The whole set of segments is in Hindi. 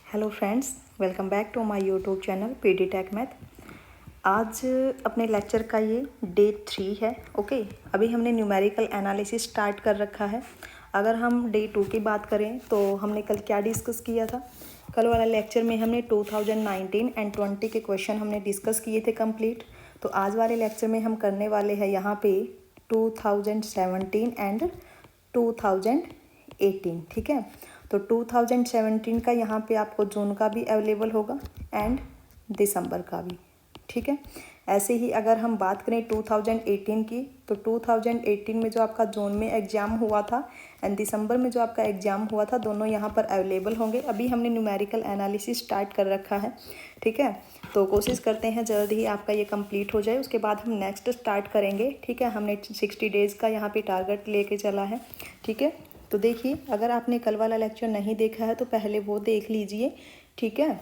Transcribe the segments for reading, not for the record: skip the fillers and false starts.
Hello friends, welcome back to my YouTube channel PD tech math. आज अपने लेक्चर का ये डे 3 है। ओके, अभी हमने न्यूमेरिकल एनालिसिस स्टार्ट कर रखा है। अगर हम डे 2 की बात करें तो हमने कल क्या डिस्कस किया था। कल वाला लेक्चर में हमने 2019 एंड 20 के क्वेश्चन हमने डिस्कस किए थे कंप्लीट। तो आज वाले लेक्चर में हम करने वाले हैं यहाँ पे 2017 एंड 2018। ठीक है, तो 2017 का यहाँ पे आपको जून का भी अवेलेबल होगा एंड दिसंबर का भी। ठीक है, ऐसे ही अगर हम बात करें 2018 की, तो 2018 में जो आपका जून में एग्ज़ाम हुआ था एंड दिसंबर में जो आपका एग्ज़ाम हुआ था, दोनों यहाँ पर अवेलेबल होंगे। अभी हमने न्यूमेरिकल एनालिसिस स्टार्ट कर रखा है। ठीक है, तो कोशिश करते हैं जल्द ही आपका ये कंप्लीट हो जाए, उसके बाद हम नेक्स्ट स्टार्ट करेंगे। ठीक है, हमने 60 डेज़ का यहाँ पे टारगेट लेके चला है। ठीक है, तो देखिए, अगर आपने कल वाला लेक्चर नहीं देखा है तो पहले वो देख लीजिए। ठीक है,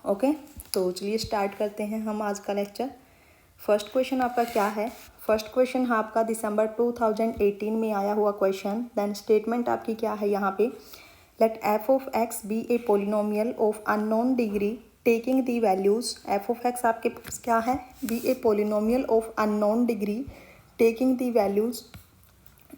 ओके, तो चलिए स्टार्ट करते हैं हम आज का लेक्चर। फर्स्ट क्वेश्चन आपका क्या है। फर्स्ट क्वेश्चन आपका दिसंबर 2018 में आया हुआ क्वेश्चन। देन स्टेटमेंट आपकी क्या है यहाँ पे, let f of x be a polynomial of unknown degree taking the values. F of x आपके पास क्या है, be a polynomial of unknown degree taking the values.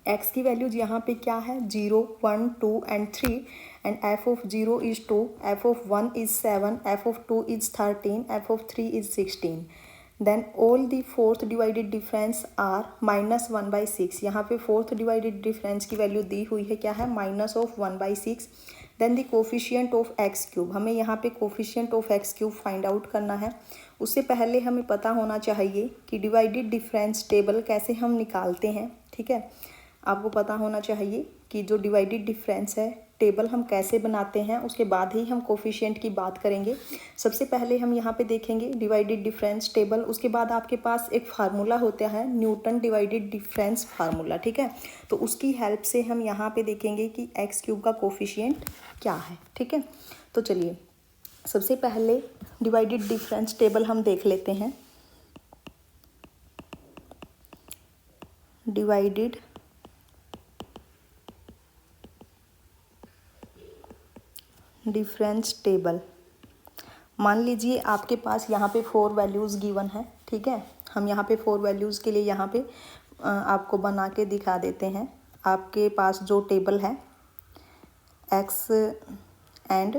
X की वैल्यूज यहाँ पे क्या है, 0, 1, 2 and 3 and F of 0 is 2, f of 1 is 7, f of 2 is 13, f of 3 is 16। Then all the fourth divided difference are -1/6। यहाँ पे फोर्थ डिवाइडेड डिफरेंस की वैल्यू दी हुई है, क्या है, -1/6। Then the coefficient of x cube, हमें यहाँ पे coefficient of x cube find out करना है। उससे पहले हमें पता होना चाहिए कि डिवाइडेड डिफरेंस टेबल कैसे हम निकालते हैं। ठीक है, आपको पता होना चाहिए कि जो डिवाइडेड डिफरेंस है टेबल हम कैसे बनाते हैं, उसके बाद ही हम कोफिशिएंट की बात करेंगे। सबसे पहले हम यहाँ पे देखेंगे डिवाइडेड डिफरेंस टेबल, उसके बाद आपके पास एक फार्मूला होता है, न्यूटन डिवाइडेड डिफरेंस फार्मूला। ठीक है, तो उसकी हेल्प से हम यहाँ पे देखेंगे कि एक्स क्यूब का कोफिशिएंट क्या है। ठीक है, तो चलिए सबसे पहले डिवाइडेड डिफरेंस टेबल हम देख लेते हैं। डिवाइडेड डिफरेंस टेबल, मान लीजिए आपके पास यहाँ पे 4 वैल्यूज़ गिवन है। ठीक है, हम यहाँ पे 4 वैल्यूज़ के लिए यहाँ पे आपको बना के दिखा देते हैं। आपके पास जो टेबल है x and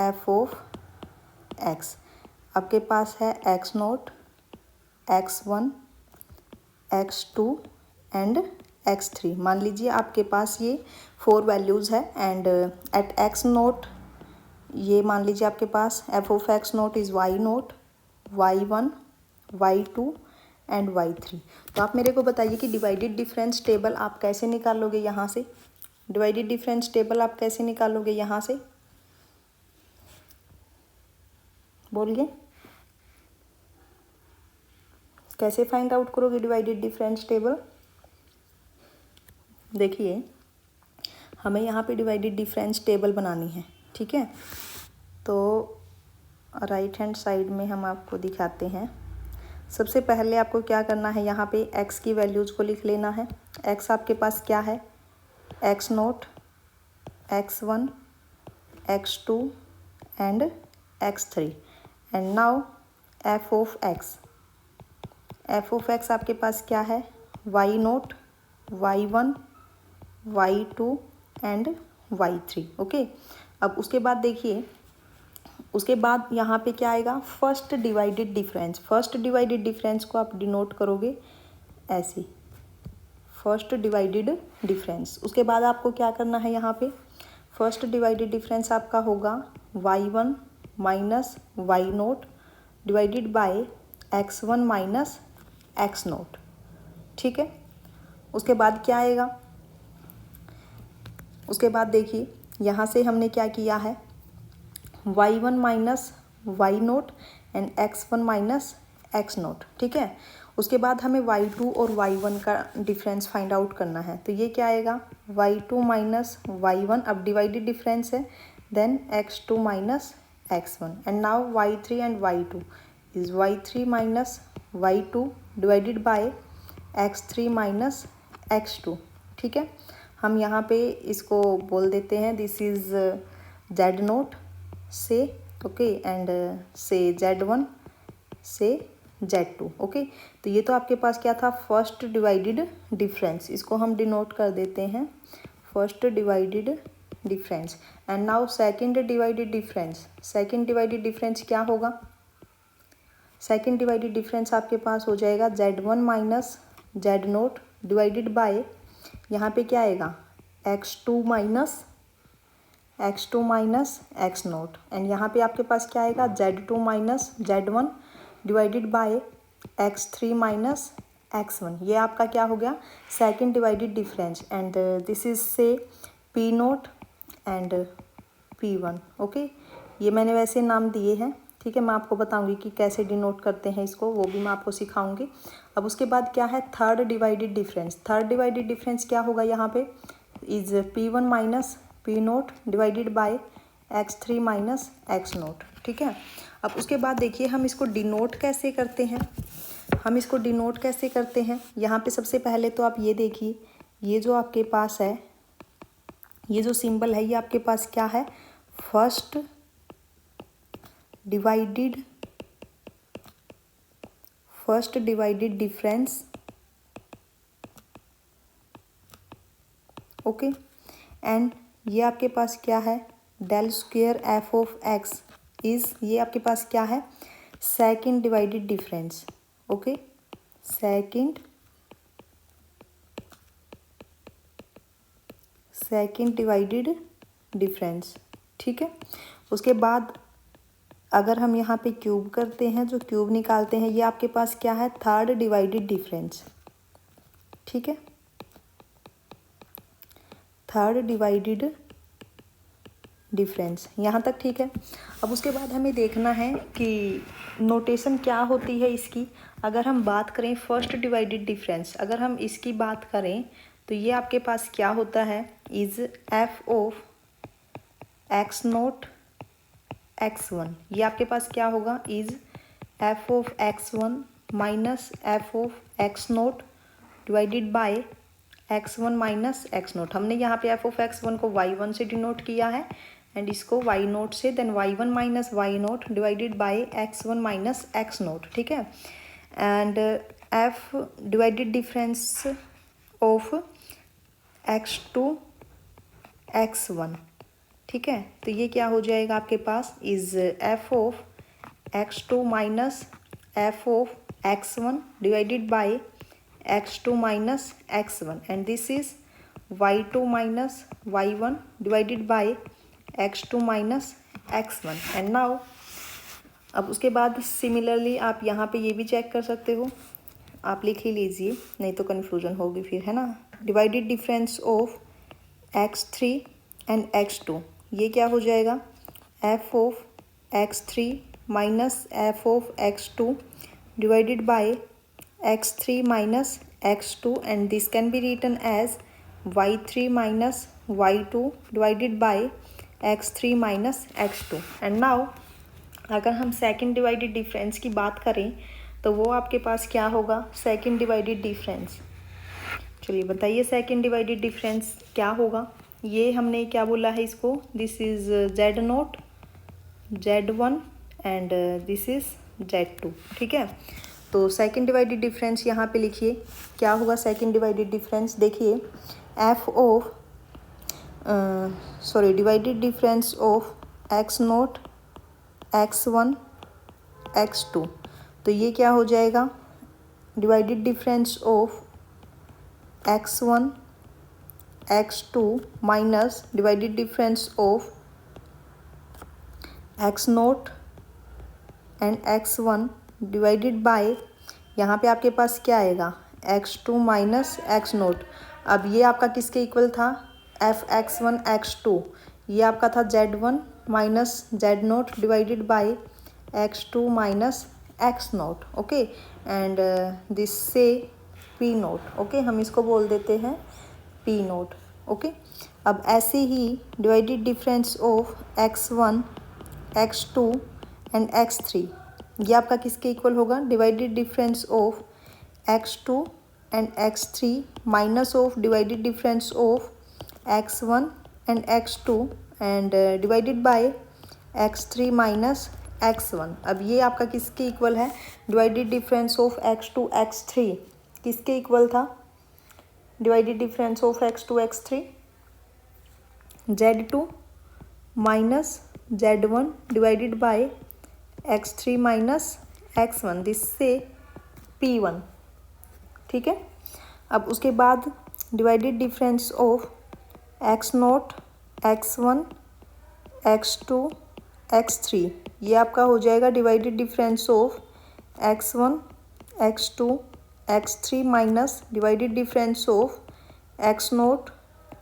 F of x, आपके पास है x0, x1, x2 and x3। मान लीजिए आपके पास ये 4 वैल्यूज़ है एंड एट x0 ये मान लीजिए आपके पास F of x0 is y0, y1, y2 and y3। तो आप मेरे को बताइए कि डिवाइडेड डिफरेंस टेबल आप कैसे निकालोगे यहाँ से। डिवाइडेड डिफरेंस टेबल आप कैसे निकालोगे यहाँ से, बोलिए, कैसे फाइंड आउट करोगे डिवाइडेड डिफरेंस टेबल। देखिए, हमें यहाँ पे डिवाइडेड डिफरेंस टेबल बनानी है। ठीक है, तो राइट हैंड साइड में हम आपको दिखाते हैं। सबसे पहले आपको क्या करना है, यहाँ पे x की वैल्यूज़ को लिख लेना है। x आपके पास क्या है, x0, x1, x2 and x3 and now f of x। f of x आपके पास क्या है, y0, y1, y2 and y3। Okay, अब उसके बाद देखिए, उसके बाद यहाँ पे क्या आएगा, first divided difference. First divided difference को आप डिनोट करोगे ऐसे, फर्स्ट डिवाइडेड डिफरेंस। उसके बाद आपको क्या करना है, यहाँ पे फर्स्ट डिवाइडेड डिफरेंस आपका होगा y1 minus y0 divided by x1 minus x0। ठीक है, उसके बाद क्या आएगा, उसके बाद देखिए यहाँ से हमने क्या किया है, y1 minus y0 and x1 minus x0। ठीक है, उसके बाद हमें y2 और y1 का डिफरेंस फाइंड आउट करना है। तो ये क्या आएगा, y2 माइनस y1, अब डिवाइडेड डिफरेंस है, then x2 minus x1 and now y3 and y2 is y3 minus y2 divided by x3 minus x2। ठीक है, हम यहाँ पे इसको बोल देते हैं, दिस इज़ जेड नोट से, ओके, एंड से जेड वन से Z2, ओके। तो ये तो आपके पास क्या था, फर्स्ट डिवाइडेड डिफरेंस, इसको हम डिनोट कर देते हैं first divided difference. And now second divided difference, second divided difference क्या होगा, सेकंड डिवाइडेड डिफरेंस आपके पास हो जाएगा Z1 minus Z note divided bye, यहाँ पे क्या आएगा x2 minus x note, and यहाँ पे आपके पास क्या आएगा Z2 minus Z1 divided by x3 minus x1। ये आपका क्या हो गया, second divided difference, and this is से p note and p1, okay. ये मैंने वैसे नाम दिए हैं, ठीक है। मैं आपको बताऊंगी कि कैसे डिनोट करते हैं इसको, वो भी मैं आपको सिखाऊंगी। अब उसके बाद क्या है, third divided difference. Third divided difference क्या होगा, यहाँ पे is p1 minus p note divided by x3 minus x note, ठीक है। अब उसके बाद देखिए हम इसको डिनोट कैसे करते हैं, हम इसको डिनोट कैसे करते हैं। यहाँ पे सबसे पहले तो आप ये देखिए, ये जो आपके पास है, ये जो सिंबल है, ये आपके पास क्या है, first divided difference, okay. And ये आपके पास क्या है, del square f of x is, ये आपके पास क्या है, second divided difference, okay, second divided difference, ठीक है। उसके बाद अगर हम यहाँ पे क्यूब करते हैं, जो क्यूब निकालते हैं, ये आपके पास क्या है, थर्ड डिवाइडेड डिफरेंस, ठीक है, थर्ड डिवाइडेड डिफरेंस, यहाँ तक ठीक है। अब उसके बाद हमें देखना है कि नोटेशन क्या होती है इसकी। अगर हम बात करें फर्स्ट डिवाइडेड डिफरेंस, अगर हम इसकी बात करें तो ये आपके पास क्या होता है, is F of x note x1, ये आपके पास क्या होगा, is F of x1 minus F of x note divided by x1 minus x note. हमने यहाँ पे एफ ऑफ x1 को y1 से डिनोट किया है, एंड इसको y नोट से, then y1 minus y naught divided by x1 minus x naught, ठीक है। And f divided difference of x2 x1, ठीक है। तो ये क्या हो जाएगा आपके पास, is F of x2 minus F of x1 divided by x2 minus x1, and this is y2 minus y1 divided by x2 minus x1। And now अब उसके बाद सिमिलरली आप यहाँ पे ये भी चेक कर सकते हो, आप लिख ही लीजिए, नहीं तो कन्फ्यूजन होगी फिर, है ना। Divided difference of x3 and x2, ये क्या हो जाएगा, f of x3 minus F of x2 divided by x3 minus x2, and this can be written as y3 minus y2 divided by x3 minus x2। And now अगर हम सेकंड डिवाइडेड डिफरेंस की बात करें तो वो आपके पास क्या होगा, सेकंड डिवाइडेड डिफरेंस। चलिए बताइए सेकंड डिवाइडेड डिफरेंस क्या होगा। ये हमने क्या बोला है इसको, this is Z note Z1 and this is Z2, ठीक है। तो सेकंड डिवाइडेड डिफरेंस यहाँ पे लिखिए क्या होगा, सेकंड डिवाइडेड डिफरेंस देखिए, F of divided difference of x note x1 x2, तो ये क्या हो जाएगा, divided difference of x1 x2 minus divided difference of x note and x1 divided bye, यहाँ पे आपके पास क्या आएगा, x2 माइनस x नोट। अब ये आपका किसके इक्वल था, एफ x1 x2, ये आपका था Z1 minus Z note divided by x2 minus x note, okay. And this से p नोट, ओके, हम इसको बोल देते हैं p नोट, ओके। अब ऐसे ही divided difference of x1 x2 and x3, ये आपका किसके इक्वल होगा, divided difference of x2 and x3 minus of divided difference of x1 and x2, and divided by x3 minus x1। अब ये आपका किसके इक्वल है, divided difference of x2 x3 किसके इक्वल था, divided difference of x2 x3 z2 minus z1 divided by x3 minus x1, this से p1। ठीक है, अब उसके बाद divided difference of x0 x1 x2 x3, ये आपका हो जाएगा divided difference of x1 x2 x3 minus divided difference of x0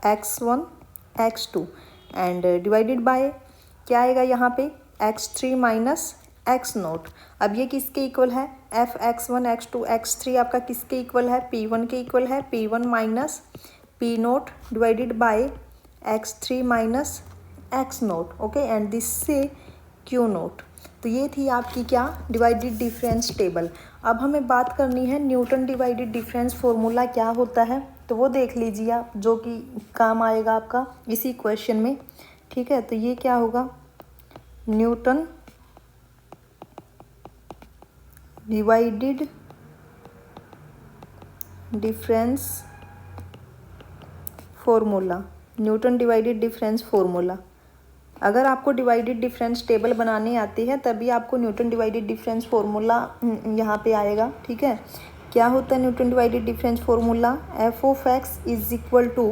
x1 x2 and divided bye क्या आएगा यहाँ पे x3 माइनस x0। अब ये किसके इक्वल है, f x1 x2 x3 आपका किसके इक्वल है, p1 के इक्वल है, p1 minus p0 divided by x3 minus x0। Okay, and this से q0। तो ये थी आपकी क्या, डिवाइडेड डिफरेंस टेबल। अब हमें बात करनी है न्यूटन डिवाइडेड डिफरेंस फॉर्मूला क्या होता है, तो वो देख लीजिए आप, जो कि काम आएगा आपका इसी क्वेश्चन में। ठीक है, तो ये क्या होगा, Newton divided difference formula, Newton divided difference formula. अगर आपको डिवाइडेड डिफरेंस टेबल बनाने आती है तभी आपको न्यूटन डिवाइडेड डिफरेंस फॉर्मूला यहाँ पे आएगा। ठीक है, क्या होता है Newton divided difference formula, f of x is equal to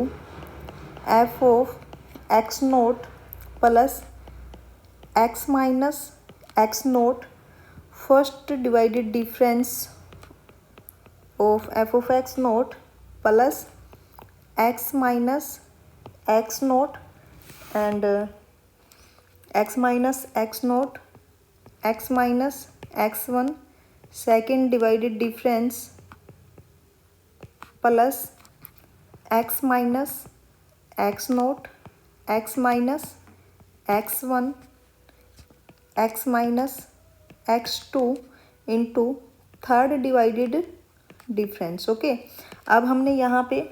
f of x naught plus x minus x naught first divided difference of f of x naught plus x minus x naught and x minus x naught x minus x1 second divided difference plus x minus x naught x minus x1 x minus x2 into third divided difference. Okay, अब हमने यहाँ पे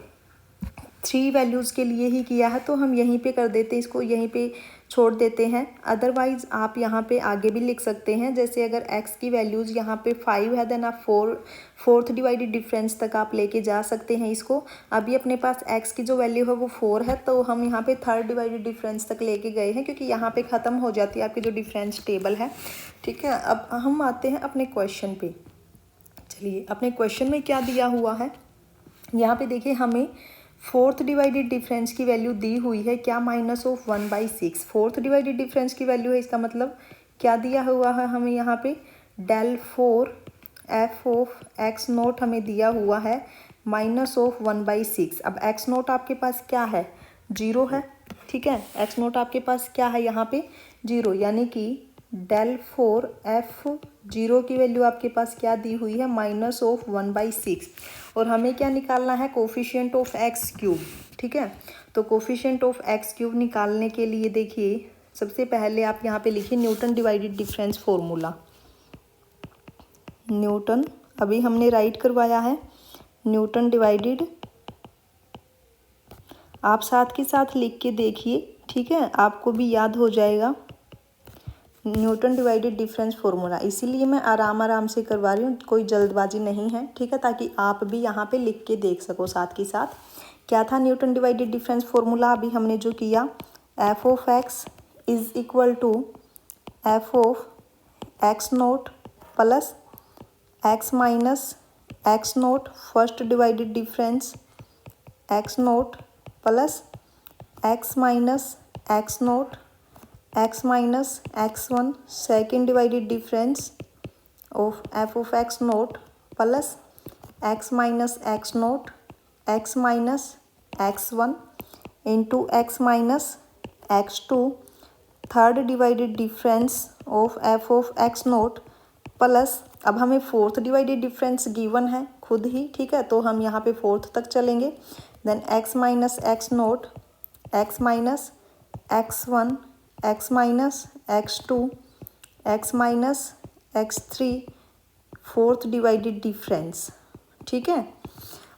3 वैल्यूज़ के लिए ही किया है तो हम यहीं पे कर देते, इसको यहीं पे छोड़ देते हैं। अदरवाइज़ आप यहाँ पे आगे भी लिख सकते हैं, जैसे अगर x की वैल्यूज़ यहाँ पे 5 है देन आप फोर्थ डिवाइडेड डिफरेंस तक आप लेके जा सकते हैं इसको। अभी अपने पास x की जो वैल्यू है वो 4 है तो हम यहाँ पे थर्ड डिवाइडेड डिफरेंस तक लेके गए हैं, क्योंकि यहाँ पे ख़त्म हो जाती है आपकी जो डिफरेंस टेबल है। ठीक है, अब हम आते हैं अपने क्वेश्चन पे। चलिए, अपने क्वेश्चन में क्या दिया हुआ है, यहाँ पे देखिए हमें फोर्थ डिवाइडेड डिफरेंस की वैल्यू दी हुई है क्या, -1/6। फोर्थ डिवाइडेड डिफरेंस की वैल्यू है, इसका मतलब क्या दिया हुआ है हमें यहाँ पे, del 4 F of x note हमें दिया हुआ है -1/6। अब एक्स नोट आपके पास क्या है, 0 है। ठीक है, एक्स नोट आपके पास क्या है यहाँ पे, 0, यानी कि del 4 एफ 0 की वैल्यू आपके पास क्या दी हुई है, -1/6। और हमें क्या निकालना है, कोफिशिएंट ऑफ एक्स क्यूब। ठीक है, तो कोफिशिएंट ऑफ एक्स क्यूब निकालने के लिए देखिए सबसे पहले आप यहाँ पे लिखिए Newton divided difference formula. Newton अभी हमने राइट करवाया है, न्यूटन डिवाइडेड, आप साथ के साथ लिख के देखिए। ठीक है, आपको भी याद हो जाएगा न्यूटन डिवाइडेड डिफरेंस फॉर्मूला, इसीलिए मैं आराम से करवा रही हूँ, कोई जल्दबाजी नहीं है। ठीक है, ताकि आप भी यहाँ पे लिख के देख सको साथ के साथ। क्या था न्यूटन डिवाइडेड डिफरेंस फॉर्मूला, अभी हमने जो किया, f of x is equal to f of x naught plus x minus x naught first divided difference x naught plus x minus x naught x minus x1 second divided difference of f of x naught plus x minus x naught x minus x1 into x minus x2 third divided difference of f of x naught plus, अब हमें फोर्थ डिवाइडेड डिफरेंस गिवन है खुद ही। ठीक है, तो हम यहाँ पे फोर्थ तक चलेंगे, then x minus x naught x minus x1 x minus x2 x minus x3 fourth divided difference. ठीक है,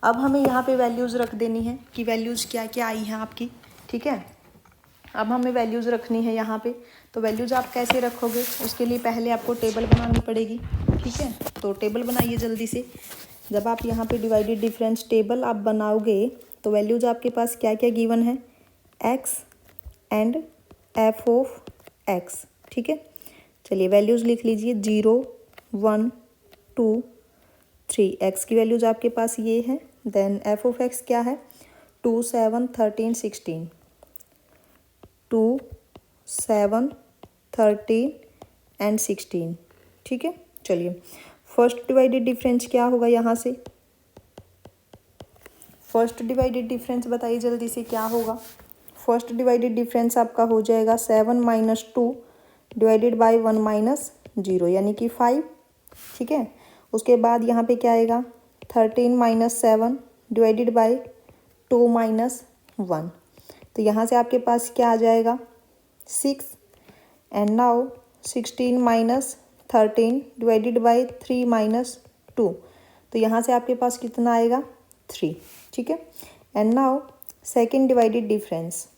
अब हमें यहाँ पे वैल्यूज़ रख देनी है कि वैल्यूज़ क्या क्या आई हैं आपकी। ठीक है, अब हमें वैल्यूज़ रखनी है यहाँ पे। तो वैल्यूज़ आप कैसे रखोगे, उसके लिए पहले आपको टेबल बनानी पड़ेगी। ठीक है, तो टेबल बनाइए जल्दी से। जब आप यहाँ पे डिवाइडेड डिफरेंस टेबल आप बनाओगे तो वैल्यूज़ आपके पास क्या क्या गिवन है, x and F of x. ठीक है, चलिए वैल्यूज़ लिख लीजिए 0 1 2 3। एक्स की वैल्यूज़ आपके पास ये है। देन एफ ऑफ एक्स क्या है, 2 7 13 16, 2 7 13 एंड 16। ठीक है, चलिए फर्स्ट डिवाइडेड डिफरेंस क्या होगा यहाँ से, फर्स्ट डिवाइडेड डिफरेंस बताइए जल्दी से क्या होगा। फर्स्ट डिवाइडेड डिफरेंस आपका हो जाएगा 7 माइनस 2 डिवाइडेड बाई 1 माइनस 0 यानी कि 5। ठीक है, उसके बाद यहाँ पे क्या आएगा, 13 माइनस 7 डिवाइडेड बाई 2 माइनस 1। तो यहाँ से आपके पास क्या आ जाएगा, 6। And now 16 minus 13 divided by 3 minus 2। तो यहाँ से आपके पास कितना आएगा, 3। ठीक है, and now second divided difference,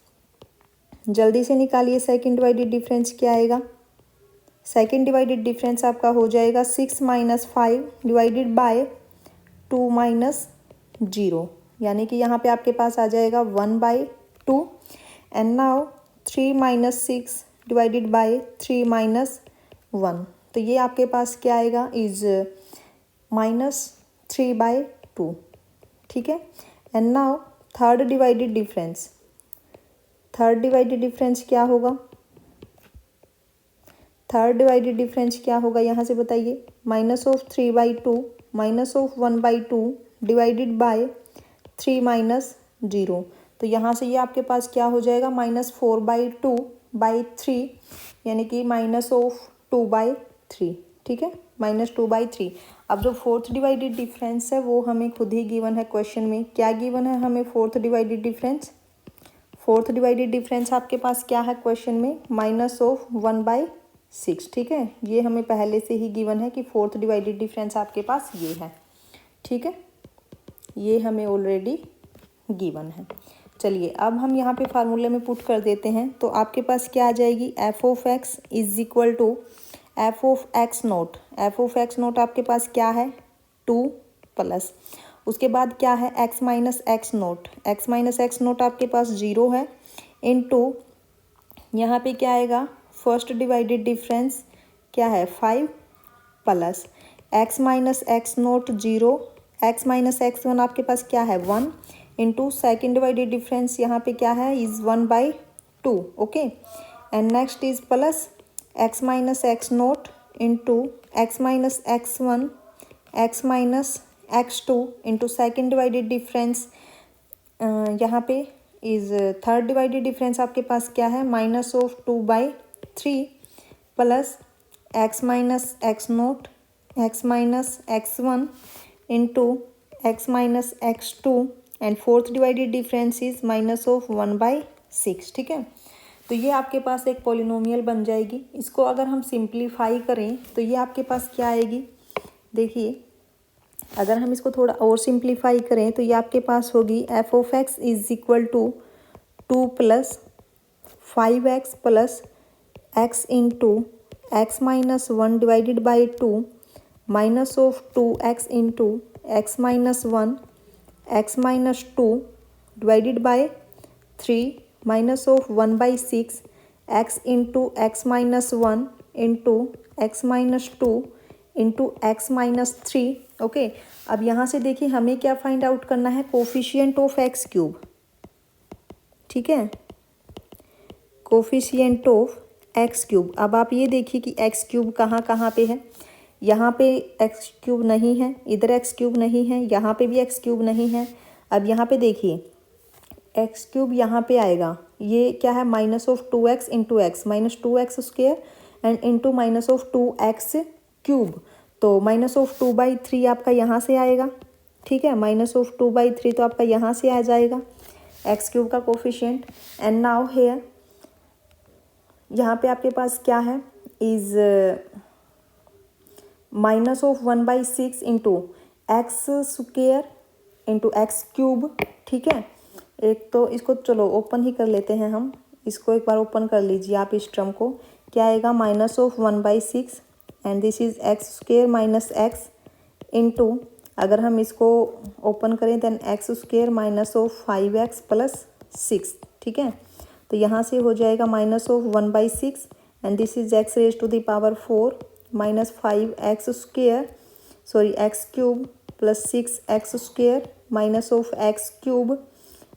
जल्दी से निकालिए। सेकेंड डिवाइडेड डिफरेंस क्या आएगा, सेकेंड डिवाइडेड डिफरेंस आपका हो जाएगा 6 माइनस 5 डिवाइडेड बाय 2 माइनस 0 यानी कि यहाँ पे आपके पास आ जाएगा 1/2। And now 3 minus 6 divided by 3 minus 1। तो ये आपके पास क्या आएगा, इज -3/2। ठीक है, and now third divided difference, third divided difference क्या होगा, थर्ड डिवाइडेड डिफरेंस क्या होगा यहाँ से बताइए, -3/2 -1/2 डिवाइडेड बाय 3 माइनस 0। तो यहाँ से ये आपके पास क्या हो जाएगा, -4/2/3 यानी कि -2/3। ठीक है, -2/3। अब जो फोर्थ डिवाइडेड डिफरेंस है वो हमें खुद ही गिवन है क्वेश्चन में। क्या गिवन है हमें fourth divided difference, fourth divided difference आपके पास क्या है क्वेश्चन में, -1/6। ठीक है, ये हमें पहले से ही गिवन है कि फोर्थ डिवाइडेड डिफरेंस आपके पास ये है। ठीक है, ये हमें ऑलरेडी गिवन है। चलिए अब हम यहाँ पे फार्मूले में पुट कर देते हैं। तो आपके पास क्या आ जाएगी, f of x is equal to f of x naught. F of x naught आपके पास क्या है, 2 प्लस उसके बाद क्या है, x minus x note. X minus x naught आपके पास 0 है, इनटू यहाँ पे क्या आएगा, फर्स्ट डिवाइडेड डिफरेंस क्या है 5 plus x minus x note 0, x minus x 1 आपके पास क्या है 1, इंटू सेकेंड डिवाइडेड डिफरेंस यहाँ पे क्या है, is 1/2। Okay, and next is plus x minus x note into x minus x 1 x minus x2 into second divided difference यहाँ पे इज थर्ड डिवाइडेड डिफरेंस आपके पास क्या है, -2/3 plus x minus x naught x minus x1 into x minus x2 and fourth divided difference is -1/6। ठीक है, तो ये आपके पास एक पॉलिनोमियल बन जाएगी। इसको अगर हम सिंप्लीफाई करें तो ये आपके पास क्या आएगी, देखिए अगर हम इसको थोड़ा और सिंप्लीफाई करें तो ये आपके पास होगी f of x is equal to 2 plus 5x plus x into x minus 1 divided by 2 -2x into x minus 1 x minus 2 divided by 3 -1/6 x into x minus 1 into x minus 2 into x minus 3। Okay, अब यहाँ से देखिए हमें क्या फाइंड आउट करना है, कोफिशिएंट ऑफ एक्स क्यूब। ठीक है, कोफिशिएंट ऑफ एक्स क्यूब। अब आप ये देखिए कि एक्स क्यूब कहाँ कहाँ पे है, यहाँ पे एक्स क्यूब नहीं है, इधर एक्स क्यूब नहीं है, यहाँ पे भी एक्स क्यूब नहीं है। अब यहाँ पे देखिए एक्स क्यूब यहाँ पे आएगा, ये क्या है, -2x into x -2x square and into -2x cube. तो -2/3 आपका यहाँ से आएगा। ठीक है, -2/3 तो आपका यहाँ से आ जाएगा एक्स क्यूब का कोफिशिएंट। एंड नाउ हेयर यहाँ पे आपके पास क्या है, is -1/6 into x square into x cube. ठीक है, एक तो इसको चलो ओपन ही कर लेते हैं हम, इसको एक बार ओपन कर लीजिए आप इस टर्म को, क्या आएगा -1/6 and this is x square minus x into, अगर हम इसको ओपन करें देन एक्स स्क्वेयर -5x + 6, ठीक है। तो यहाँ से हो जाएगा -1/6 and this is x⁴ -5x square x³ + 6x² -x³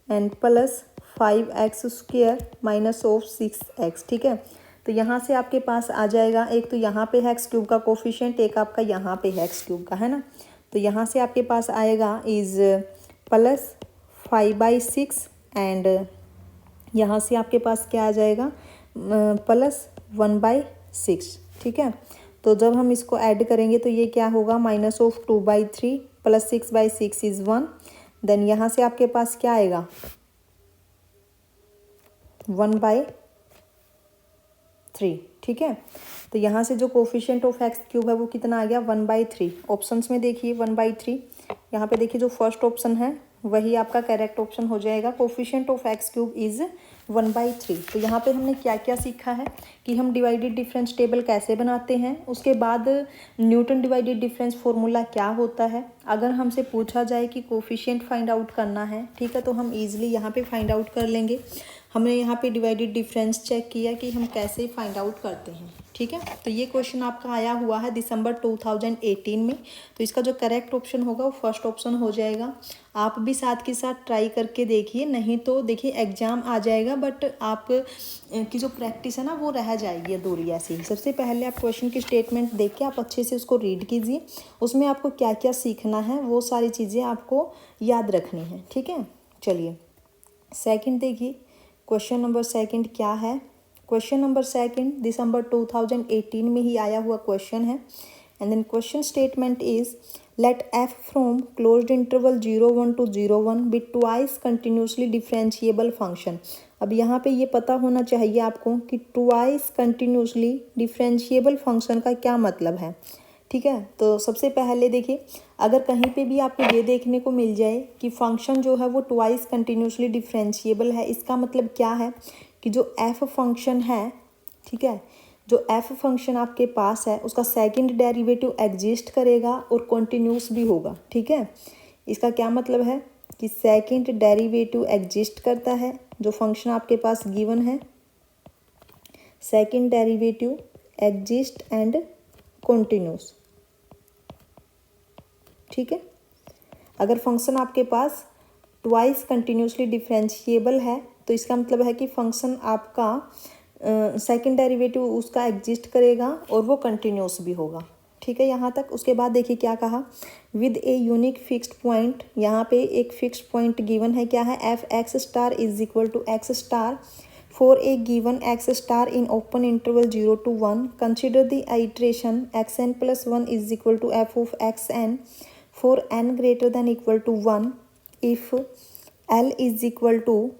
and plus 5x square -6x, ठीक है। तो यहाँ से आपके पास आ जाएगा, एक तो यहाँ पे है x³ का कोफिशिएंट, एक आपका यहाँ पे है x³ का, है ना। तो यहाँ से आपके पास आएगा इज +5/6 एंड यहाँ से आपके पास क्या आ जाएगा +1/6, ठीक है। तो जब हम इसको ऐड करेंगे तो ये क्या होगा -2/3 + 6/6 इज 1, देन यहाँ से आपके पास क्या आएगा 1/3, ठीक है। तो यहाँ से जो कोफिशिएंट ऑफ x³ है वो कितना आ गया 1/3। ऑप्शंस में देखिए 1/3, यहाँ पे देखिए जो फर्स्ट ऑप्शन है वही आपका करेक्ट ऑप्शन हो जाएगा। Coefficient of x³ is 1/3। तो यहाँ पे हमने क्या क्या सीखा है कि हम डिवाइडेड डिफरेंस टेबल कैसे बनाते हैं, उसके बाद न्यूटन डिवाइडेड डिफरेंस फॉर्मूला क्या होता है। अगर हमसे पूछा जाए कि कोफिशिएंट फाइंड आउट करना है, ठीक है, तो हम इजीली यहाँ पे फाइंड आउट कर लेंगे। हमने यहाँ पे डिवाइडेड डिफरेंस चेक किया कि हम कैसे फाइंड आउट करते हैं, ठीक है। तो ये क्वेश्चन आपका आया हुआ है दिसंबर 2018 में। तो इसका जो करेक्ट ऑप्शन होगा वो फर्स्ट ऑप्शन हो जाएगा। आप भी साथ के साथ ट्राई करके देखिए, नहीं तो देखिए एग्जाम आ जाएगा बट आप की जो प्रैक्टिस है ना वो रह जाएगी अधूरी ऐसे ही। सबसे पहले आप क्वेश्चन की स्टेटमेंट देख के आप अच्छे से उसको रीड कीजिए, उसमें आपको क्या क्या सीखना है वो सारी चीज़ें आपको याद रखनी है, ठीक है। चलिए सेकंड देखिए, क्वेश्चन नंबर सेकंड क्या है। क्वेश्चन नंबर सेकंड दिसंबर 2018 में ही आया हुआ क्वेश्चन है and then question statement is let f from closed interval 0, 1 to 0, 1 be twice continuously differentiable function. अब यहाँ पे ये पता होना चाहिए आपको कि ट्वाइस कंटिन्यूसली डिफरेंशिएबल फंक्शन का क्या मतलब है, ठीक है। तो सबसे पहले देखिए, अगर कहीं पे भी आपको ये देखने को मिल जाए कि फंक्शन जो है वो ट्वाइस कंटिन्यूसली डिफरेंशिएबल है, इसका मतलब क्या है कि जो f फंक्शन है, ठीक है, जो f फंक्शन आपके पास है उसका सेकंड डेरिवेटिव एग्जिस्ट करेगा और कॉन्टिन्यूस भी होगा, ठीक है। इसका क्या मतलब है कि सेकंड डेरिवेटिव एग्जिस्ट करता है, जो फंक्शन आपके पास गिवन है second derivative exist and continuous, ठीक है। अगर फंक्शन आपके पास ट्वाइस कंटिन्यूसली डिफरेंशिएबल है तो इसका मतलब है कि फंक्शन आपका सेकंड डेरिवेटिव उसका एग्जिस्ट करेगा और वो कंटिन्यूस भी होगा, ठीक है। यहाँ तक। उसके बाद देखिए क्या कहा, with A unique fixed point, यहाँ पे एक फिक्स्ड पॉइंट गिवन है, क्या है f(x* = x* for a given x* in open interval 0 to 1 consider the iteration xn + 1 = f(xn) for n greater than equal to 1 if L =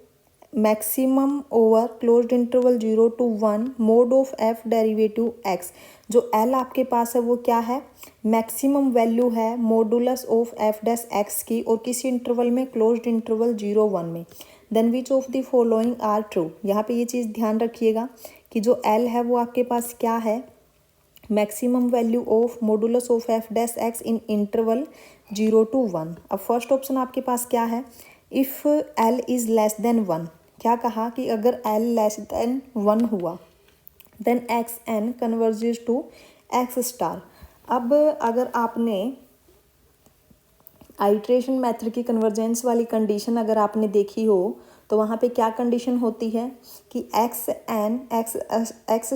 maximum over closed interval 0 to 1 mod of f derivative x। जो L आपके पास है वो क्या है, मैक्सिमम वैल्यू है मॉडुलस ऑफ f(x) की, और किसी इंटरवल में क्लोज्ड इंटरवल 0, 1 में। Then which of the following are true. यहाँ पे ये चीज़ ध्यान रखिएगा कि जो L है वो आपके पास क्या है, maximum value of modulus of f(x) in interval 0 to 1। अब फर्स्ट ऑप्शन आपके पास क्या है, if L is less than 1। क्या कहा कि अगर L लेस देन 1 हुआ then xn converges to x*। अब अगर आपने आइट्रेशन मेथड की कन्वर्जेंस वाली कंडीशन अगर आपने देखी हो तो वहाँ पे क्या कंडीशन होती है कि xn x*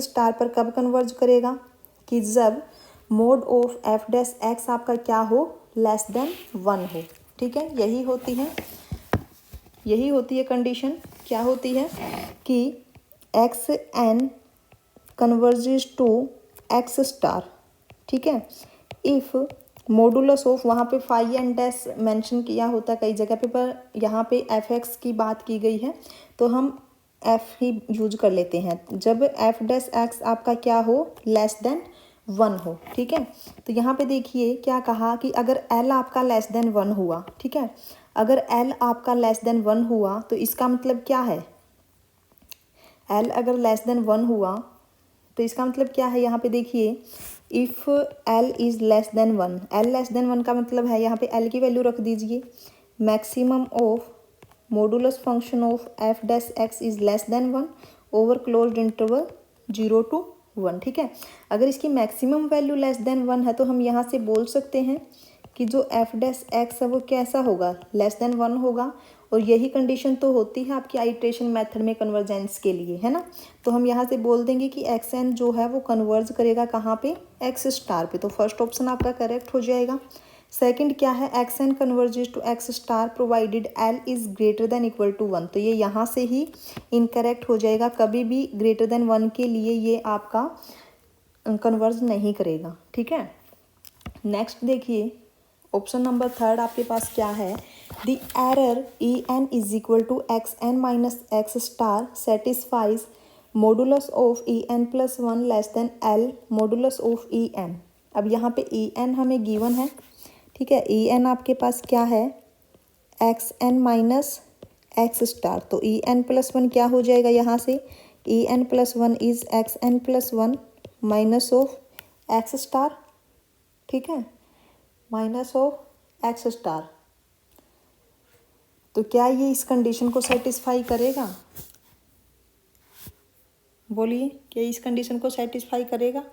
पर कब कन्वर्ज करेगा, कि जब मोड ऑफ f(x) आपका क्या हो, लेस देन 1 हो, ठीक है। यही होती है कंडीशन। क्या होती है कि xn कन्वर्जेस टू x*, ठीक है, इफ़ मॉडुलस ऑफ, वहाँ पे फाई एंड डैश मेंशन किया होता है कई जगह पे, पर यहाँ पे f(x) की बात की गई है तो हम f ही यूज कर लेते हैं, जब f(x) आपका क्या हो, लेस देन 1 हो, ठीक है। तो यहाँ पे देखिए क्या कहा कि अगर L आपका लेस देन 1 हुआ, ठीक है, अगर L आपका लेस देन 1 हुआ तो इसका मतलब क्या है, एल अगर लेस देन 1 हुआ तो इसका मतलब क्या है, यहाँ पे देखिए if L is less than 1, L less than 1 का मतलब है यहाँ पे एल की वैल्यू रख दीजिए, maximum of modulus function of f dash x is less than 1 over closed interval 0 to 1। ठीक है, अगर इसकी मैक्सिमम वैल्यू लेस देन 1 है तो हम यहाँ से बोल सकते हैं कि जो एफ डैश एक्स है वो कैसा होगा, लेस देन 1 होगा। और यही कंडीशन तो होती है आपकी आइट्रेशन मेथड में कन्वर्जेंस के लिए, है ना। तो हम यहाँ से बोल देंगे कि एक्स एन जो है वो कन्वर्ज करेगा कहाँ पे, एक्स स्टार पे। तो फर्स्ट ऑप्शन आपका करेक्ट हो जाएगा। सेकंड क्या है, x n converges to x star provided l is greater than equal to 1। तो ये यहाँ से ही इनकरेक्ट हो जाएगा, कभी भी ग्रेटर देन 1 के लिए ये आपका कन्वर्ज नहीं करेगा। ठीक है, नेक्स्ट देखिए ऑप्शन नंबर थर्ड आपके पास क्या है, the error e n is equal to x n minus x star satisfies modulus of E N plus 1 less than l modulus of E n. अब यहाँ पे ई एन हमें गिवन है, ठीक है, ई एन आपके पास क्या है, x n minus x star. तो ई एन प्लस 1 क्या हो जाएगा यहाँ से, e N plus 1 is x n plus 1 minus of x star. ठीक है, माइनस ऑफ एक्स स्टार। तो क्या ये इस कंडीशन को सेटिस्फाई करेगा, बोलिए, क्या इस कंडीशन को सेटिस्फाई करेगा।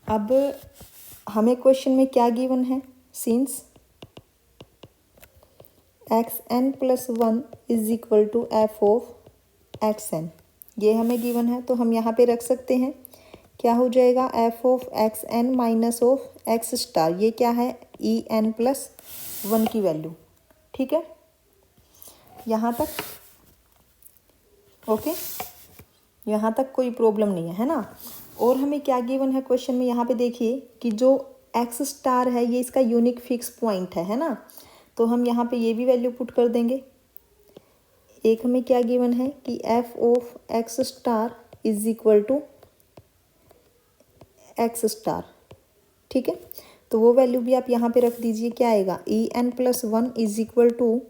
अब हमें क्वेश्चन में क्या गिवन है, since x n plus 1 is equal to f of x n, ये हमें गिवन है। तो हम यहाँ पे रख सकते हैं, क्या हो जाएगा, f of x n minus of x star, ये क्या है, ई एन प्लस 1 की वैल्यू। ठीक है, यहाँ तक ओके, यहाँ तक कोई प्रॉब्लम नहीं है ना। और हमें क्या गिवन है क्वेश्चन में, यहाँ पे देखिए कि जो एक्स स्टार है ये इसका यूनिक फिक्स पॉइंट है ना। तो हम यहाँ पे ये भी वैल्यू पुट कर देंगे। एक हमें क्या गिवन है कि f of x star is equal to x star. ठीक है, तो वो वैल्यू भी आप यहाँ पे रख दीजिए, क्या आएगा, e N plus 1 is equal to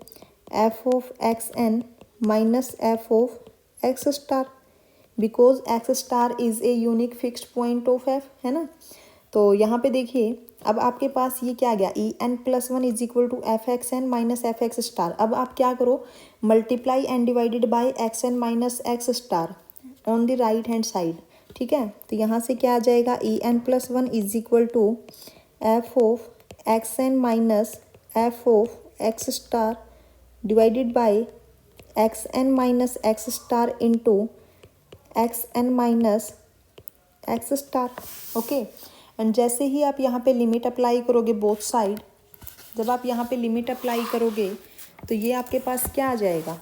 f of x n minus F of x star, because x star is a unique fixed point of f, है ना। तो यहाँ पे देखिए अब आपके पास ये क्या आ गया, e N plus 1 is equal to f x n minus f x star. अब आप क्या करो, multiply and divided by x n minus x star on the right hand side. ठीक है, तो यहाँ से क्या आ जाएगा, e N plus 1 is equal to f of x n minus F of x star divided by x n minus x star into x n minus x star. Okay, and जैसे ही आप यहाँ पे लिमिट अप्लाई करोगे बोथ साइड, जब आप यहाँ पे लिमिट अप्लाई करोगे तो ये आपके पास क्या आ जाएगा,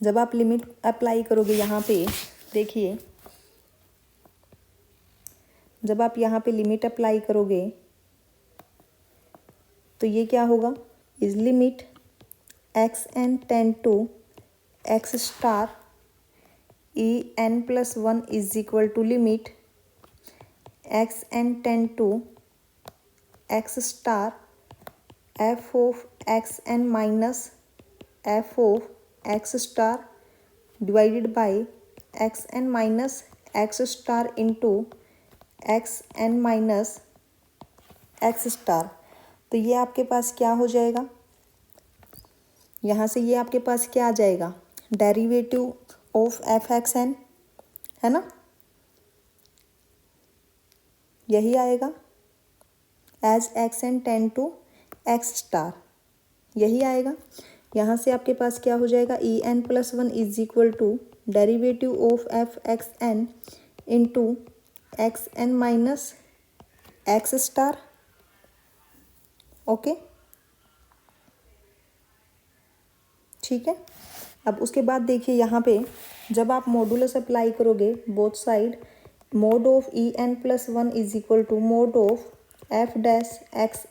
जब आप लिमिट अप्लाई करोगे यहाँ पे देखिए, जब आप यहाँ पे लिमिट अप्लाई करोगे तो ये क्या होगा, is limit x n tend to x star e N plus 1 is equal to limit x n tend to x star f of x n minus F of x star divided by x n minus x star into x n minus x star. तो ये आपके पास क्या हो जाएगा, यहाँ से ये आपके पास क्या आ जाएगा, derivative of f x n, है ना, यही आएगा, as x n tend to x star, यही आएगा। यहाँ से आपके पास क्या हो जाएगा, e N plus 1 is equal to derivative of f x n into x n minus x star. Okay, ठीक है। अब उसके बाद देखिए यहाँ पे जब आप मॉडुलस अप्लाई करोगे both side, mod of E N plus 1 is equal to mod of f dash x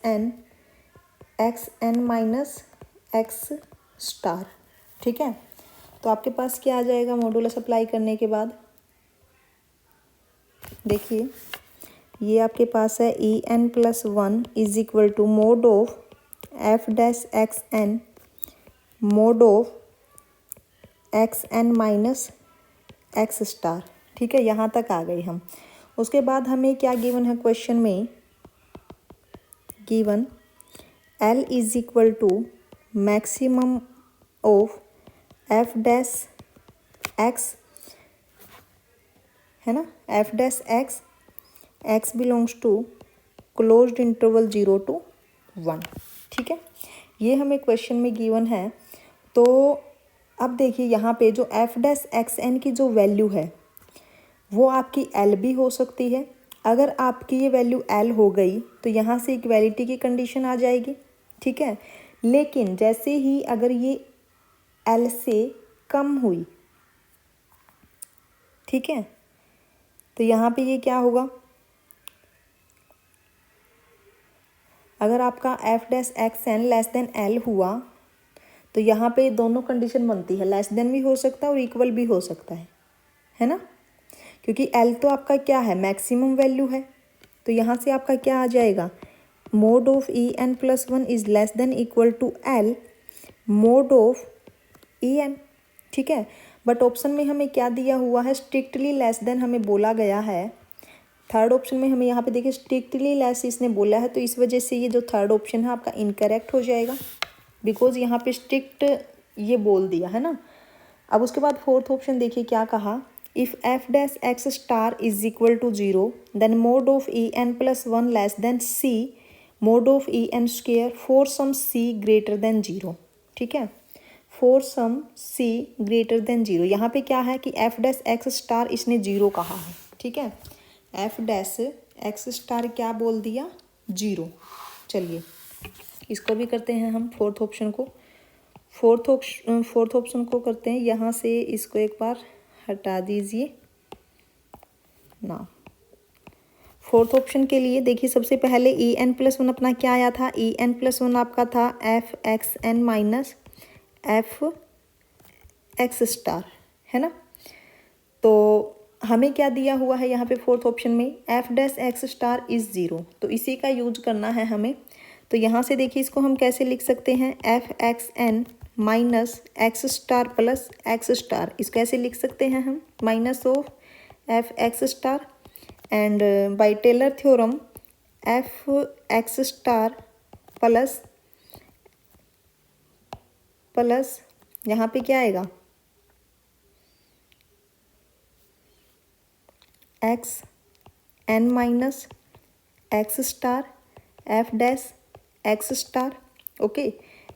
n minus x star. ठीक है, तो आपके पास क्या आ जाएगा मॉडुलस अप्लाई करने के बाद, देखिए ये आपके पास है e N plus 1 is equal to mod of f dash x n mod of x n minus x star. ठीक है, यहाँ तक आ गए हम। उसके बाद हमें क्या गिवन है क्वेश्चन में, given L is equal to maximum of f dash x, है ना, f dash x, x belongs to closed interval 0 to 1। ठीक है, ये हमें क्वेश्चन में गिवन है। तो अब देखिए यहाँ पे जो एफ डैश एक्स एन की जो वैल्यू है वो आपकी एल भी हो सकती है। अगर आपकी ये वैल्यू एल हो गई तो यहाँ से इक्वेलिटी की कंडीशन आ जाएगी। ठीक है, लेकिन जैसे ही अगर ये एल से कम हुई, ठीक है, तो यहाँ पे ये क्या होगा, अगर आपका f dash x n less than l हुआ तो यहाँ पे दोनों कंडीशन बनती है, लेस देन भी हो सकता है और इक्वल भी हो सकता है ना, क्योंकि एल तो आपका क्या है, मैक्सिमम वैल्यू है। तो यहाँ से आपका क्या आ जाएगा, mod of E N plus one is less than equal to l mod of E n. ठीक है, बट ऑप्शन में हमें क्या दिया हुआ है, स्ट्रिक्टली लेस देन हमें बोला गया है। थर्ड ऑप्शन में हमें यहाँ पे देखिए स्ट्रिक्टली लेस इसने बोला है, तो इस वजह से ये जो थर्ड ऑप्शन है आपका इनकरेक्ट हो जाएगा, बिकॉज यहाँ पे स्ट्रिक्ट ये बोल दिया है ना। अब उसके बाद फोर्थ ऑप्शन देखिए क्या कहा, if f dash x star is equal to 0 then mod of E N plus one less than c mod of E N square for some c greater than 0। ठीक है, for some c greater than 0, यहाँ पे क्या है कि एफ डैश एक्स स्टार इसने 0 कहा है। ठीक है, एफ डैश एक्स स्टार क्या बोल दिया, 0। चलिए इसको भी करते हैं हम, फोर्थ ऑप्शन को, फोर्थ ऑप्शन को करते हैं। यहाँ से इसको एक बार हटा दीजिए ना। फोर्थ ऑप्शन के लिए देखिए सबसे पहले ई एन प्लस वन अपना क्या आया था, ई एन प्लस वन आपका था f x n minus f x star, है ना। तो हमें क्या दिया हुआ है यहाँ पे फोर्थ ऑप्शन में, F dash x star is 0, तो इसी का यूज करना है हमें। तो यहाँ से देखिए इसको हम कैसे लिख सकते हैं, f x n minus x star plus x star, इसको ऐसे लिख सकते हैं हम, minus of f x star and by Taylor theorem f x star plus यहाँ पे क्या आएगा, x n minus x star f dash x star, okay,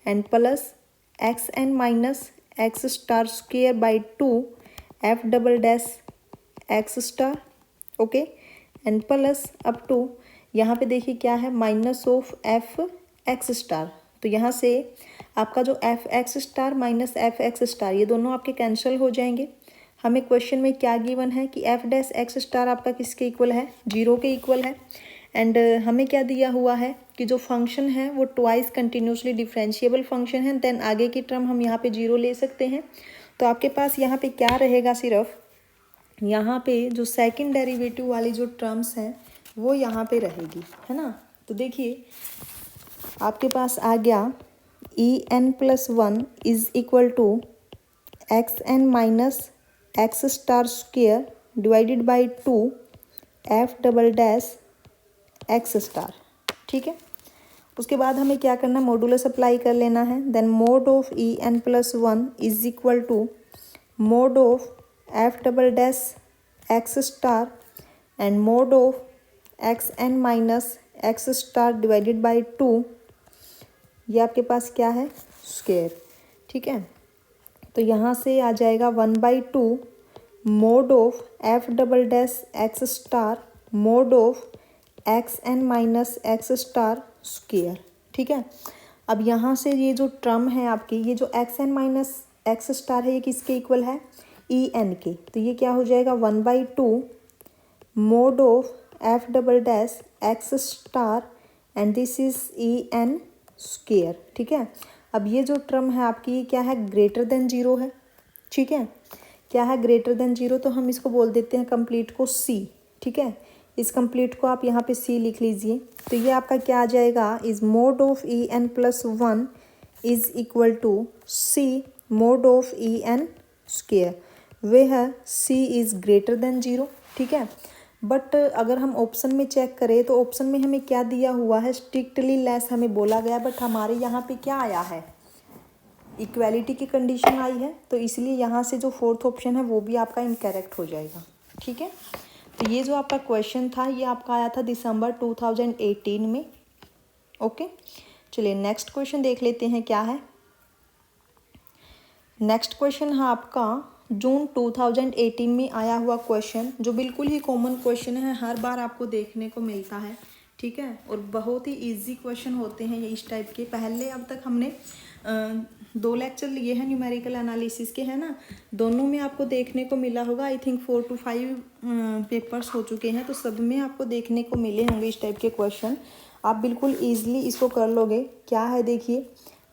and plus x n minus x star square by 2 f double dash x star, okay, and plus up to यहाँ पे देखिए क्या है, minus of f x star. तो यहाँ से आपका जो F x star minus f x star ये दोनों आपके कैंसिल हो जाएंगे। हमें क्वेश्चन में क्या गिवन है कि एफ डैश एक्स स्टार आपका किसके इक्वल है, 0 के इक्वल है। एंड हमें क्या दिया हुआ है कि जो फंक्शन है वो ट्वाइस कंटिन्यूसली डिफरेंशिएबल फंक्शन है, देन आगे की टर्म हम यहाँ पे 0 ले सकते हैं। तो आपके पास यहाँ पे क्या रहेगा, सिर्फ यहाँ पे जो सेकंड डेरिवेटिव वाली जो टर्म्स हैं वो यहाँ पे रहेगी, है ना। तो देखिए आपके पास आ गया e N plus one is equal to x n minus x star square divided by 2 f double dash x star. ठीक है, उसके बाद हमें क्या करना, मॉडुलस अप्लाई कर लेना है। Then mod of E N plus one is equal to mod of f double dash x star and mod of x n minus x star divided by 2, ये आपके पास क्या है, स्क्वायर। ठीक है, तो यहाँ से आ जाएगा 1/2 mod of f double dash x star mod of x n minus x star square. ठीक है, अब यहाँ से ये जो टर्म है आपकी, ये जो x n minus x star है ये किसके इक्वल है, ई एन के। तो ये क्या हो जाएगा 1/2 mod of f double dash x star and this is e n square. ठीक है, अब ये जो टर्म है आपकी ये क्या है, ग्रेटर देन 0 है। ठीक है, क्या है, ग्रेटर देन 0, तो हम इसको बोल देते हैं कंप्लीट को सी। ठीक है, इस कंप्लीट को आप यहाँ पे सी लिख लीजिए। तो ये आपका क्या आ जाएगा, is mod of E N plus one is equal to C mod of E N square, वे है C is greater than zero. ठीक है, बट अगर हम ऑप्शन में चेक करें तो ऑप्शन में हमें क्या दिया हुआ है, स्ट्रिक्टली लेस हमें बोला गया, बट हमारे यहाँ पे क्या आया है, इक्वालिटी की कंडीशन आई है। तो इसलिए यहाँ से जो फोर्थ ऑप्शन है वो भी आपका इनकरेक्ट हो जाएगा। ठीक है, तो ये जो आपका क्वेश्चन था ये आपका आया था दिसंबर 2018 में। ओके, चलिए नेक्स्ट क्वेश्चन देख लेते हैं क्या है। नेक्स्ट क्वेश्चन है आपका जून 2018 में आया हुआ क्वेश्चन, जो बिल्कुल ही कॉमन क्वेश्चन है, हर बार आपको देखने को मिलता है। ठीक है, और बहुत ही इजी क्वेश्चन होते हैं ये इस टाइप के। पहले अब तक हमने 2 लेक्चर लिए हैं न्यूमेरिकल एनालिसिस के, है ना, दोनों में आपको देखने को मिला होगा। आई थिंक 4 to 5 पेपर्स हो चुके हैं, तो सब में आपको देखने को मिले होंगे इस टाइप के क्वेश्चन। आप बिल्कुल ईजिली इसको कर लोगे। क्या है देखिए,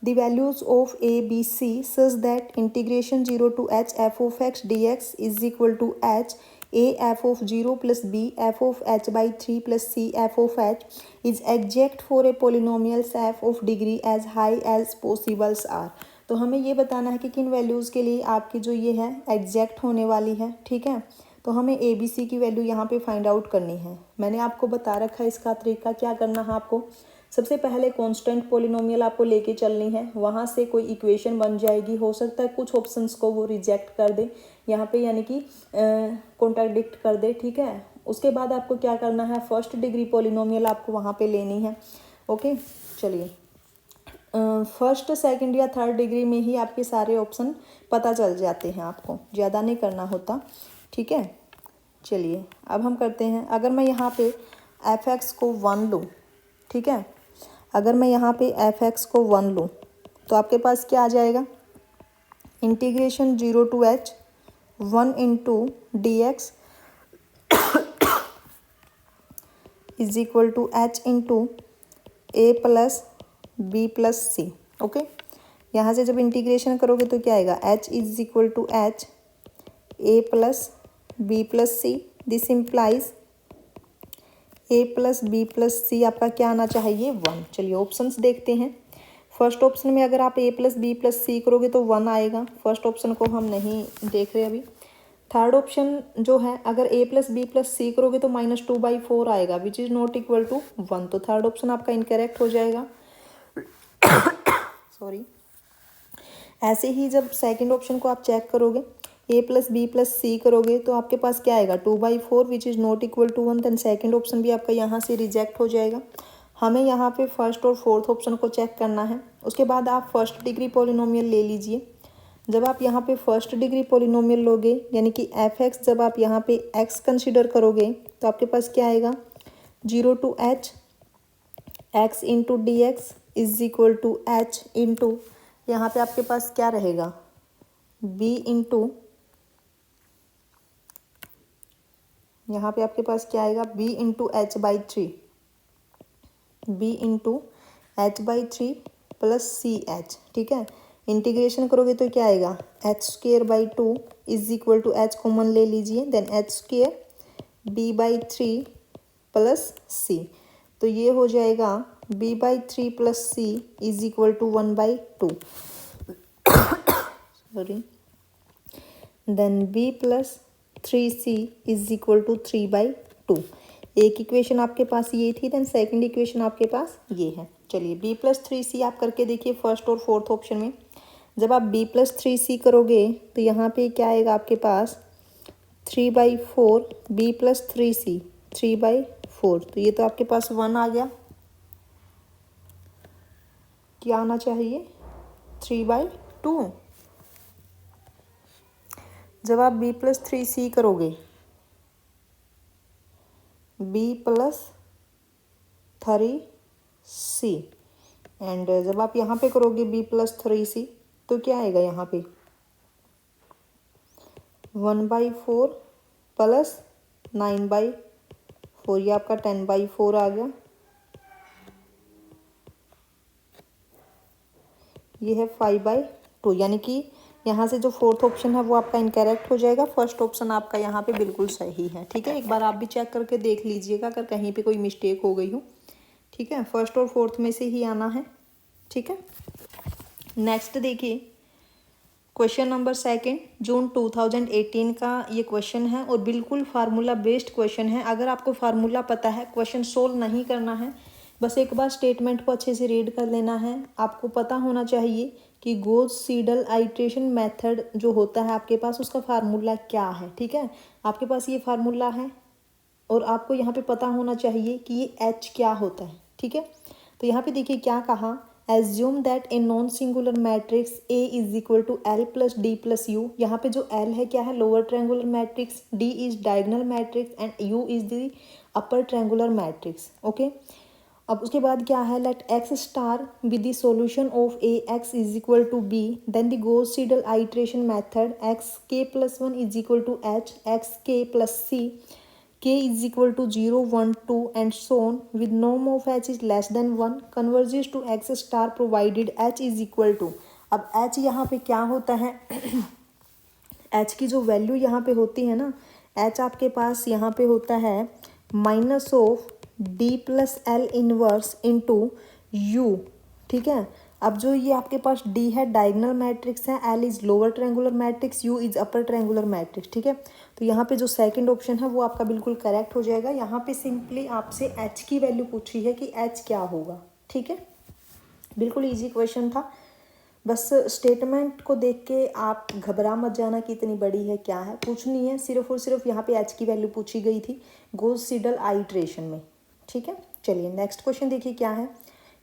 the values of a b c such that integration 0 to h f of x dx is equal to h a f of 0 plus b f of h by 3 plus c f of h is exact for a polynomial f of degree as high as possibles are। तो हमें ये बताना है कि किन वैल्यूज़ के लिए आपकी जो ये है एग्जैक्ट होने वाली है। ठीक है, तो हमें ए बी सी की वैल्यू यहाँ पे फाइंड आउट करनी है। मैंने आपको बता रखा है इसका तरीका। क्या करना है आपको, सबसे पहले कांस्टेंट पॉलिनोमियल आपको लेके चलनी है, वहाँ से कोई इक्वेशन बन जाएगी। हो सकता है कुछ ऑप्शंस को वो रिजेक्ट कर दे यहाँ पे, यानी कि कॉन्ट्राडिक्ट कर दे। ठीक है, उसके बाद आपको क्या करना है, फर्स्ट डिग्री पॉलिनोमियल आपको वहाँ पे लेनी है। ओके, चलिए फर्स्ट सेकंड या थर्ड डिग्री में ही आपके सारे ऑप्शन पता चल जाते हैं, आपको ज़्यादा नहीं करना होता। ठीक है, चलिए अब हम करते हैं। अगर मैं यहाँ पे एफ एक्स को 1 लूँ, ठीक है, अगर मैं यहाँ पे एफ एक्स को 1 लूँ तो आपके पास क्या आ जाएगा, integration 0 to h 1 into dx is equal to h into a plus B plus C. Okay, यहाँ से जब इंटीग्रेशन करोगे तो क्या आएगा, h is equal to h a plus B plus C. This implies a plus B plus C आपका क्या आना चाहिए, 1। चलिए ऑप्शंस देखते हैं। फर्स्ट ऑप्शन में अगर आप a plus B plus c करोगे तो 1 आएगा। फर्स्ट ऑप्शन को हम नहीं देख रहे अभी। थर्ड ऑप्शन जो है, अगर a plus B plus c करोगे तो -2/4 आएगा, which is not equal to 1। तो थर्ड ऑप्शन आपका इनकरेक्ट हो जाएगा। सॉरी। ऐसे ही जब सेकंड ऑप्शन को आप चेक करोगे, a plus B plus c करोगे तो आपके पास क्या आएगा, 2/4 which is not equal to 1। Then second option भी आपका यहाँ से रिजेक्ट हो जाएगा। हमें यहाँ पे फर्स्ट और फोर्थ ऑप्शन को चेक करना है। उसके बाद आप फर्स्ट डिग्री पॉलिनोमियल ले लीजिए। जब आप यहाँ पे फर्स्ट डिग्री पॉलिनोमियल लोगे, यानी कि एफ एक्स, जब आप यहाँ पे एक्स कंसिडर करोगे तो आपके पास क्या आएगा, 0 to h x into d x is equal to h into, यहाँ पे आपके पास क्या रहेगा, b इंटू, यहाँ पे आपके पास क्या आएगा, b into h/3, b into h/3 plus c h. ठीक है, इंटीग्रेशन करोगे तो क्या आएगा, h²/2 is equal to h common ले लीजिए, देन h² b/3 प्लस सी। तो ये हो जाएगा b/3 plus c is equal to 1/2। Sorry, then b plus 3c is equal to 3/2। एक इक्वेशन आपके पास ये थी, देन सेकंड इक्वेशन आपके पास ये है। चलिए b प्लस 3c आप करके देखिए फर्स्ट और फोर्थ ऑप्शन में। जब आप b प्लस 3c करोगे तो यहाँ पे क्या आएगा आपके पास, 3/4 b प्लस 3c 3/4। तो ये तो आपके पास 1 आ गया। क्या आना चाहिए, 3/2। जब आप b प्लस 3c करोगे, b प्लस 3c, एंड जब आप यहाँ पे करोगे b प्लस 3c तो क्या आएगा, यहाँ पे 1/4 प्लस 9/4, ये आपका 10/4 आ गया। ये है 5/2, यानी कि यहाँ से जो फोर्थ ऑप्शन है वो आपका इनकरेक्ट हो जाएगा, फर्स्ट ऑप्शन आपका यहाँ पे बिल्कुल सही है। ठीक है, एक बार आप भी चेक करके देख लीजिएगा अगर कहीं पे कोई मिस्टेक हो गई हो। ठीक है, फर्स्ट और फोर्थ में से ही आना है। ठीक है, नेक्स्ट देखिए क्वेश्चन नंबर सेकंड, जून 2018 का ये क्वेश्चन है और बिल्कुल फार्मूला बेस्ड क्वेश्चन है। अगर आपको फार्मूला पता है, क्वेश्चन सोल्व नहीं करना है, बस एक बार स्टेटमेंट को अच्छे से रीड कर लेना है। आपको पता होना चाहिए कि गॉस सीडल आइट्रेशन मेथड जो होता है आपके पास, उसका फार्मूला क्या है। ठीक है, आपके पास ये फार्मूला है और आपको यहाँ पे पता होना चाहिए कि ये एच क्या होता है। ठीक है, तो यहाँ पे देखिए क्या कहा, assume that a non singular matrix A is equal to L plus D plus U. यहाँ पे जो एल है क्या है, lower triangular matrix, D is diagonal matrix and U is the upper triangular matrix. Okay, अब उसके बाद क्या है, let x star with the solution of A x is equal to b, then the Gauss Seidel iteration method x k plus 1 is equal to H x k plus c, k is equal to 0, 1, 2 and so on with norm of h is less than 1 converges to x star provided h is equal to। अब h यहाँ पे क्या होता है h की जो वैल्यू यहाँ पे होती है ना, h आपके पास यहाँ पे होता है minus of d plus L inverse into you. ठीक है, अब जो ये आपके पास d है डायगोनल मैट्रिक्स है, l is lower triangular matrix, u is upper triangular matrix. ठीक है, तो यहाँ पे जो सेकंड ऑप्शन है वो आपका बिल्कुल करेक्ट हो जाएगा। यहाँ पे सिंपली आपसे h की वैल्यू पूछी है कि h क्या होगा। ठीक है, बिल्कुल इजी क्वेश्चन था, बस स्टेटमेंट को देख के आप घबरा मत जाना कि इतनी बड़ी है क्या है, कुछ नहीं है, सिर्फ और सिर्फ यहाँ पे h की वैल्यू पूछी गई थी गॉस सीडल आइट्रेशन में। ठीक है, चलिए नेक्स्ट क्वेश्चन देखिए क्या है,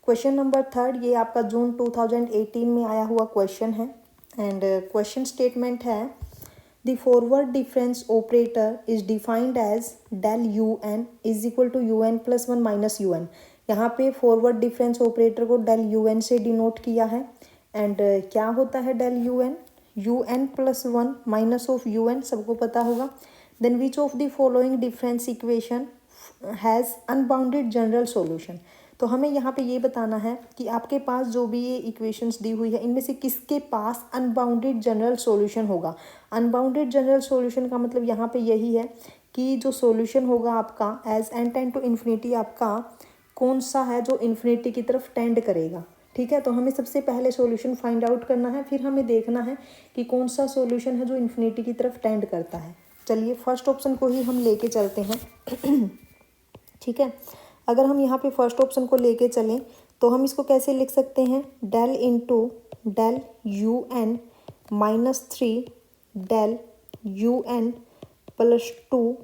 क्वेश्चन नंबर थर्ड, ये आपका जून 2018 में आया हुआ क्वेश्चन है एंड क्वेश्चन स्टेटमेंट है, the forward difference operator is defined as del u n is equal to u n plus 1 minus u n. यहाँ पे फॉरवर्ड डिफरेंस ऑपरेटर को डेल यू एन से डिनोट किया है एंड क्या होता है del u n plus 1 minus of u n, सबको पता होगा। Then which of the following difference equation has unbounded general solution. तो हमें यहाँ पे ये बताना है कि आपके पास जो भी ये इक्वेशंस दी हुई है इनमें से किसके पास अनबाउंडेड जनरल सॉल्यूशन होगा। अनबाउंडेड जनरल सॉल्यूशन का मतलब यहाँ पे यही है कि जो सॉल्यूशन होगा आपका as n tend to infinity, आपका कौन सा है जो इन्फिनिटी की तरफ टेंड करेगा। ठीक है, तो हमें सबसे पहले सॉल्यूशन फाइंड आउट करना है, फिर हमें देखना है कि कौन सा सॉल्यूशन है जो इन्फिनिटी की तरफ टेंड करता है। चलिए फर्स्ट ऑप्शन को ही हम लेके चलते हैं। ठीक है, अगर हम यहाँ पे फर्स्ट ऑप्शन को लेके चलें तो हम इसको कैसे लिख सकते हैं, del into del u n minus 3 del u n plus 2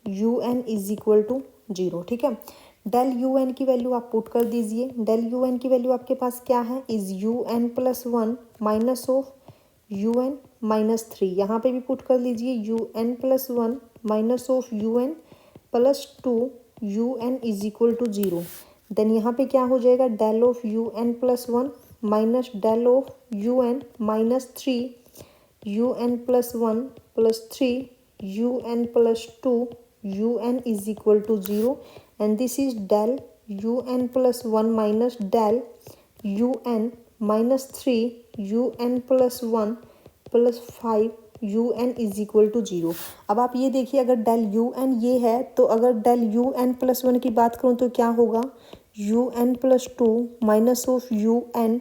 u n is equal to 0। ठीक है, डेल यू एन की वैल्यू आप पुट कर दीजिए, डेल यू एन की वैल्यू आपके पास क्या है, is u n plus 1 minus of u n minus 3, यहाँ पे भी पुट कर लीजिए u n plus 1 minus of u n plus 2 u n is equal to 0। Then यहाँ पे क्या हो जाएगा, del of u n plus 1 minus del of u n minus 3 u n plus 1 plus 3 u n plus 2 u n is equal to 0 and this is del u n plus 1 minus del u n minus 3 u n plus 1 plus 5 u n is equal to 0। अब आप ये देखिए, अगर डेल यू एन ये है तो अगर डेल यू एन प्लस 1 की बात करूँ तो क्या होगा, u n plus 2 minus of u n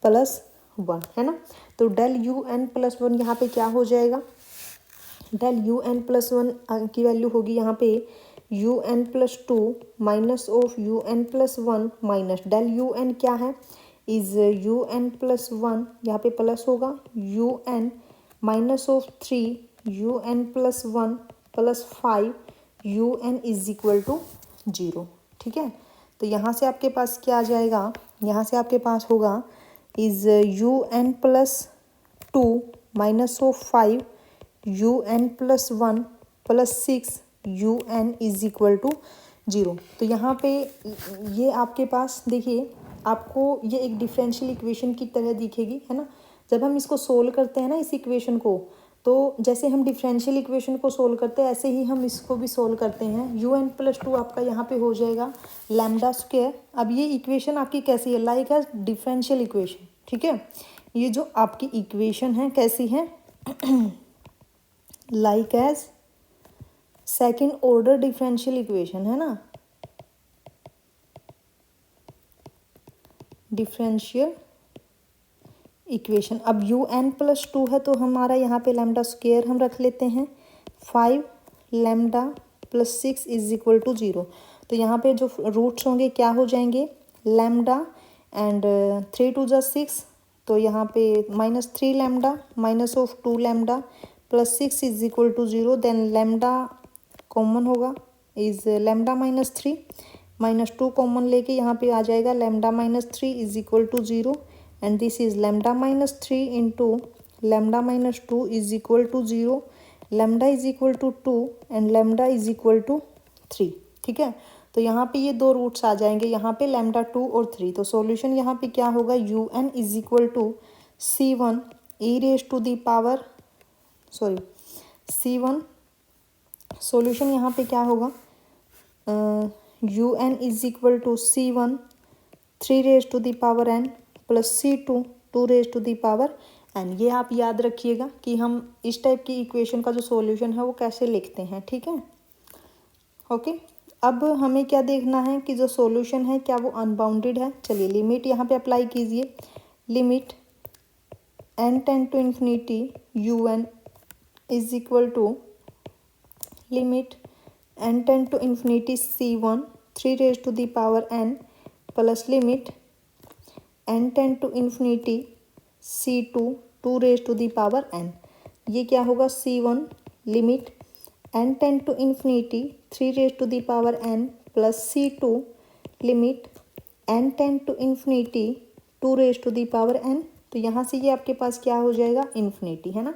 plus 1, है ना। तो डेल यू एन प्लस 1 यहाँ पे क्या हो जाएगा, डेल यू एन प्लस 1 की वैल्यू होगी यहाँ पे u n plus 2 minus of u n plus 1 minus del u n क्या है, इज यू एन प्लस 1, यहाँ पे प्लस होगा u n minus of 3 u n plus 1 plus 5 u n is equal to 0। ठीक है, तो यहाँ से आपके पास क्या आ जाएगा, यहाँ से आपके पास होगा is u n plus 2 minus of 5 u n plus 1 plus 6 u n is equal to 0। तो यहाँ पे ये आपके पास देखिए, आपको ये एक डिफरेंशियल इक्वेशन की तरह दिखेगी, है ना। जब हम इसको सोल्व करते हैं ना इस इक्वेशन को, तो जैसे हम डिफरेंशियल इक्वेशन को सोल्व करते हैं ऐसे ही हम इसको भी सोल्व करते हैं। यू एन प्लस 2 आपका यहाँ पे हो जाएगा लैम्डा स्क्वायर। अब ये इक्वेशन आपकी कैसी है, लाइक है डिफरेंशियल इक्वेशन। ठीक है, ये जो आपकी इक्वेशन है कैसी है, like as second order differential equation है ना, डिफरेंशियल इक्वेशन। अब un+2 है तो हमारा यहाँ पे लैम्डा स्क्वायर हम रख लेते हैं 5 lambda plus 6 is equal to 0। तो यहाँ पे जो रूट्स होंगे क्या हो जाएंगे, लैम्डा एंड 3 2 + 6, तो यहाँ पे -3 lambda minus of 2 lambda plus 6 is equal to 0। Then lambda common होगा, इज लैम्डा -3 -2 कॉमन लेके यहाँ पे आ जाएगा lambda -3 is equal to 0 and this is lambda -3 into lambda -2 is equal to 0, lambda is equal to 2 and lambda is equal to 3। ठीक है, तो यहाँ पे ये दो रूट्स आ जाएंगे, यहाँ पे लैम्डा 2 और 3। तो सॉल्यूशन यहाँ पे क्या होगा, un is equal to c1 e raise to the power c1, solution यहाँ पे क्या होगा, un is equal to c1 3 raise to the power n plus c2 2 raise to the power n। ये आप याद रखिएगा कि हम इस टाइप की इक्वेशन का जो सॉल्यूशन है वो कैसे लिखते हैं। ठीक है, ओके। अब हमें क्या देखना है कि जो सॉल्यूशन है क्या वो अनबाउंडेड है। चलिए लिमिट यहाँ पे अप्लाई कीजिए, limit n tend to infinity un is equal to limit n tend to infinity c1 3 raise to the power n plus limit n tend to infinity c2 2 raise to the power n। ये क्या होगा, c1 limit n tend to infinity 3 raise to the power n plus c2 limit n tend to infinity 2 raise to the power n। तो यहाँ से ये आपके पास क्या हो जाएगा, इन्फिनिटी है ना।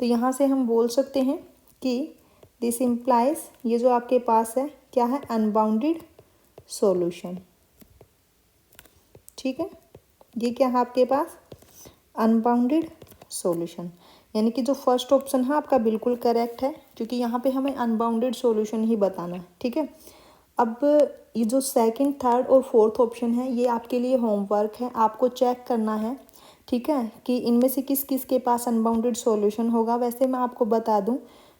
तो यहाँ से हम बोल सकते हैं कि दिस इम्प्लाइज, ये जो आपके पास है क्या है, अनबाउंडेड सॉल्यूशन। ठीक है, ये क्या है आपके पास, अनबाउंडेड सॉल्यूशन, यानी कि जो फर्स्ट ऑप्शन है आपका बिल्कुल करेक्ट है, क्योंकि यहाँ पे हमें अनबाउंडेड सॉल्यूशन ही बताना है। ठीक है, अब ये जो सेकंड, थर्ड और फोर्थ ऑप्शन है ये आपके लिए होमवर्क है, आपको चेक करना है। ठीक है, कि इनमें से किस किस के पास अनबाउंडेड सॉल्यूशन होगा। वैसे मैं आपको बता दूं,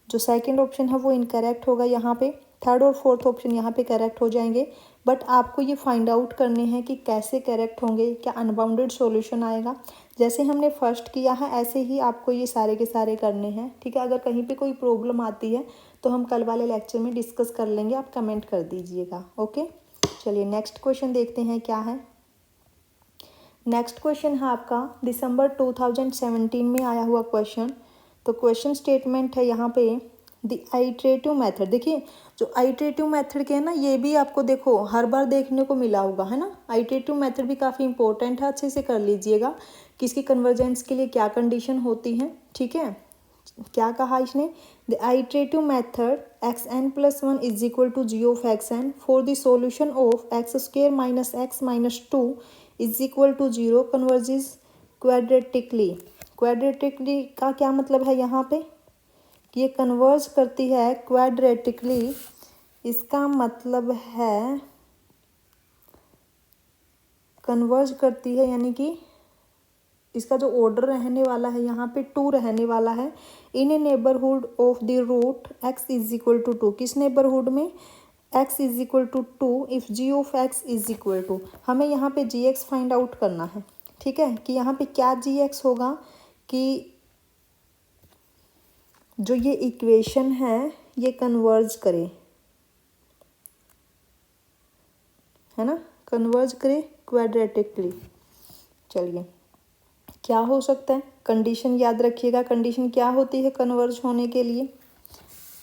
जो सेकंड ऑप्शन है वो इनकरेक्ट होगा यहाँ पे, थर्ड और फोर्थ ऑप्शन यहाँ पे करेक्ट हो जाएंगे। बट आपको ये फाइंड आउट करने हैं कि कैसे करेक्ट होंगे, क्या अनबाउंडेड सॉल्यूशन आएगा। जैसे हमने फर्स्ट किया है ऐसे ही आपको ये सारे के सारे करने हैं। ठीक है, अगर कहीं पे कोई प्रॉब्लम आती है तो हम कल वाले लेक्चर में डिस्कस कर लेंगे, आप कमेंट कर दीजिएगा। ओके, चलिए नेक्स्ट क्वेश्चन देखते हैं क्या है। नेक्स्ट क्वेश्चन है आपका दिसंबर 2017 में आया हुआ क्वेश्चन। तो क्वेश्चन स्टेटमेंट है यहाँ पे, द आइट्रेटिव मेथड। देखिए जो आइट्रेटिव मेथड के है ना, ये भी आपको देखो हर बार देखने को मिला होगा है ना। आइट्रेटिव मेथड भी काफ़ी इंपॉर्टेंट है, अच्छे से कर लीजिएगा कि इसकी कन्वर्जेंस के लिए क्या कंडीशन होती है। ठीक है, क्या कहा इसने, the iterative method xn+1 is equal to g of xn for the solution of x² minus x minus 2 is equal to 0 converges quadratically. Quadratically का क्या मतलब है यहाँ पे, कि ये कन्वर्ज करती है क्वाड्रेटिकली। इसका मतलब है कन्वर्ज करती है, यानी कि इसका जो ऑर्डर रहने वाला है यहाँ पे 2 रहने वाला है। In a neighbourhood of the root x is equal to 2। किस नेबरहुड में, x is equal to 2 if g of x is equal to, हमें यहाँ पे gx फाइंड आउट करना है। ठीक है, कि यहाँ पे क्या gx होगा, कि जो ये इक्वेशन है ये कन्वर्ज करे, है ना, कन्वर्ज करे क्वाड्रेटिकली। चलिए क्या हो सकता है, कंडीशन याद रखिएगा, कंडीशन क्या होती है कन्वर्ज होने के लिए,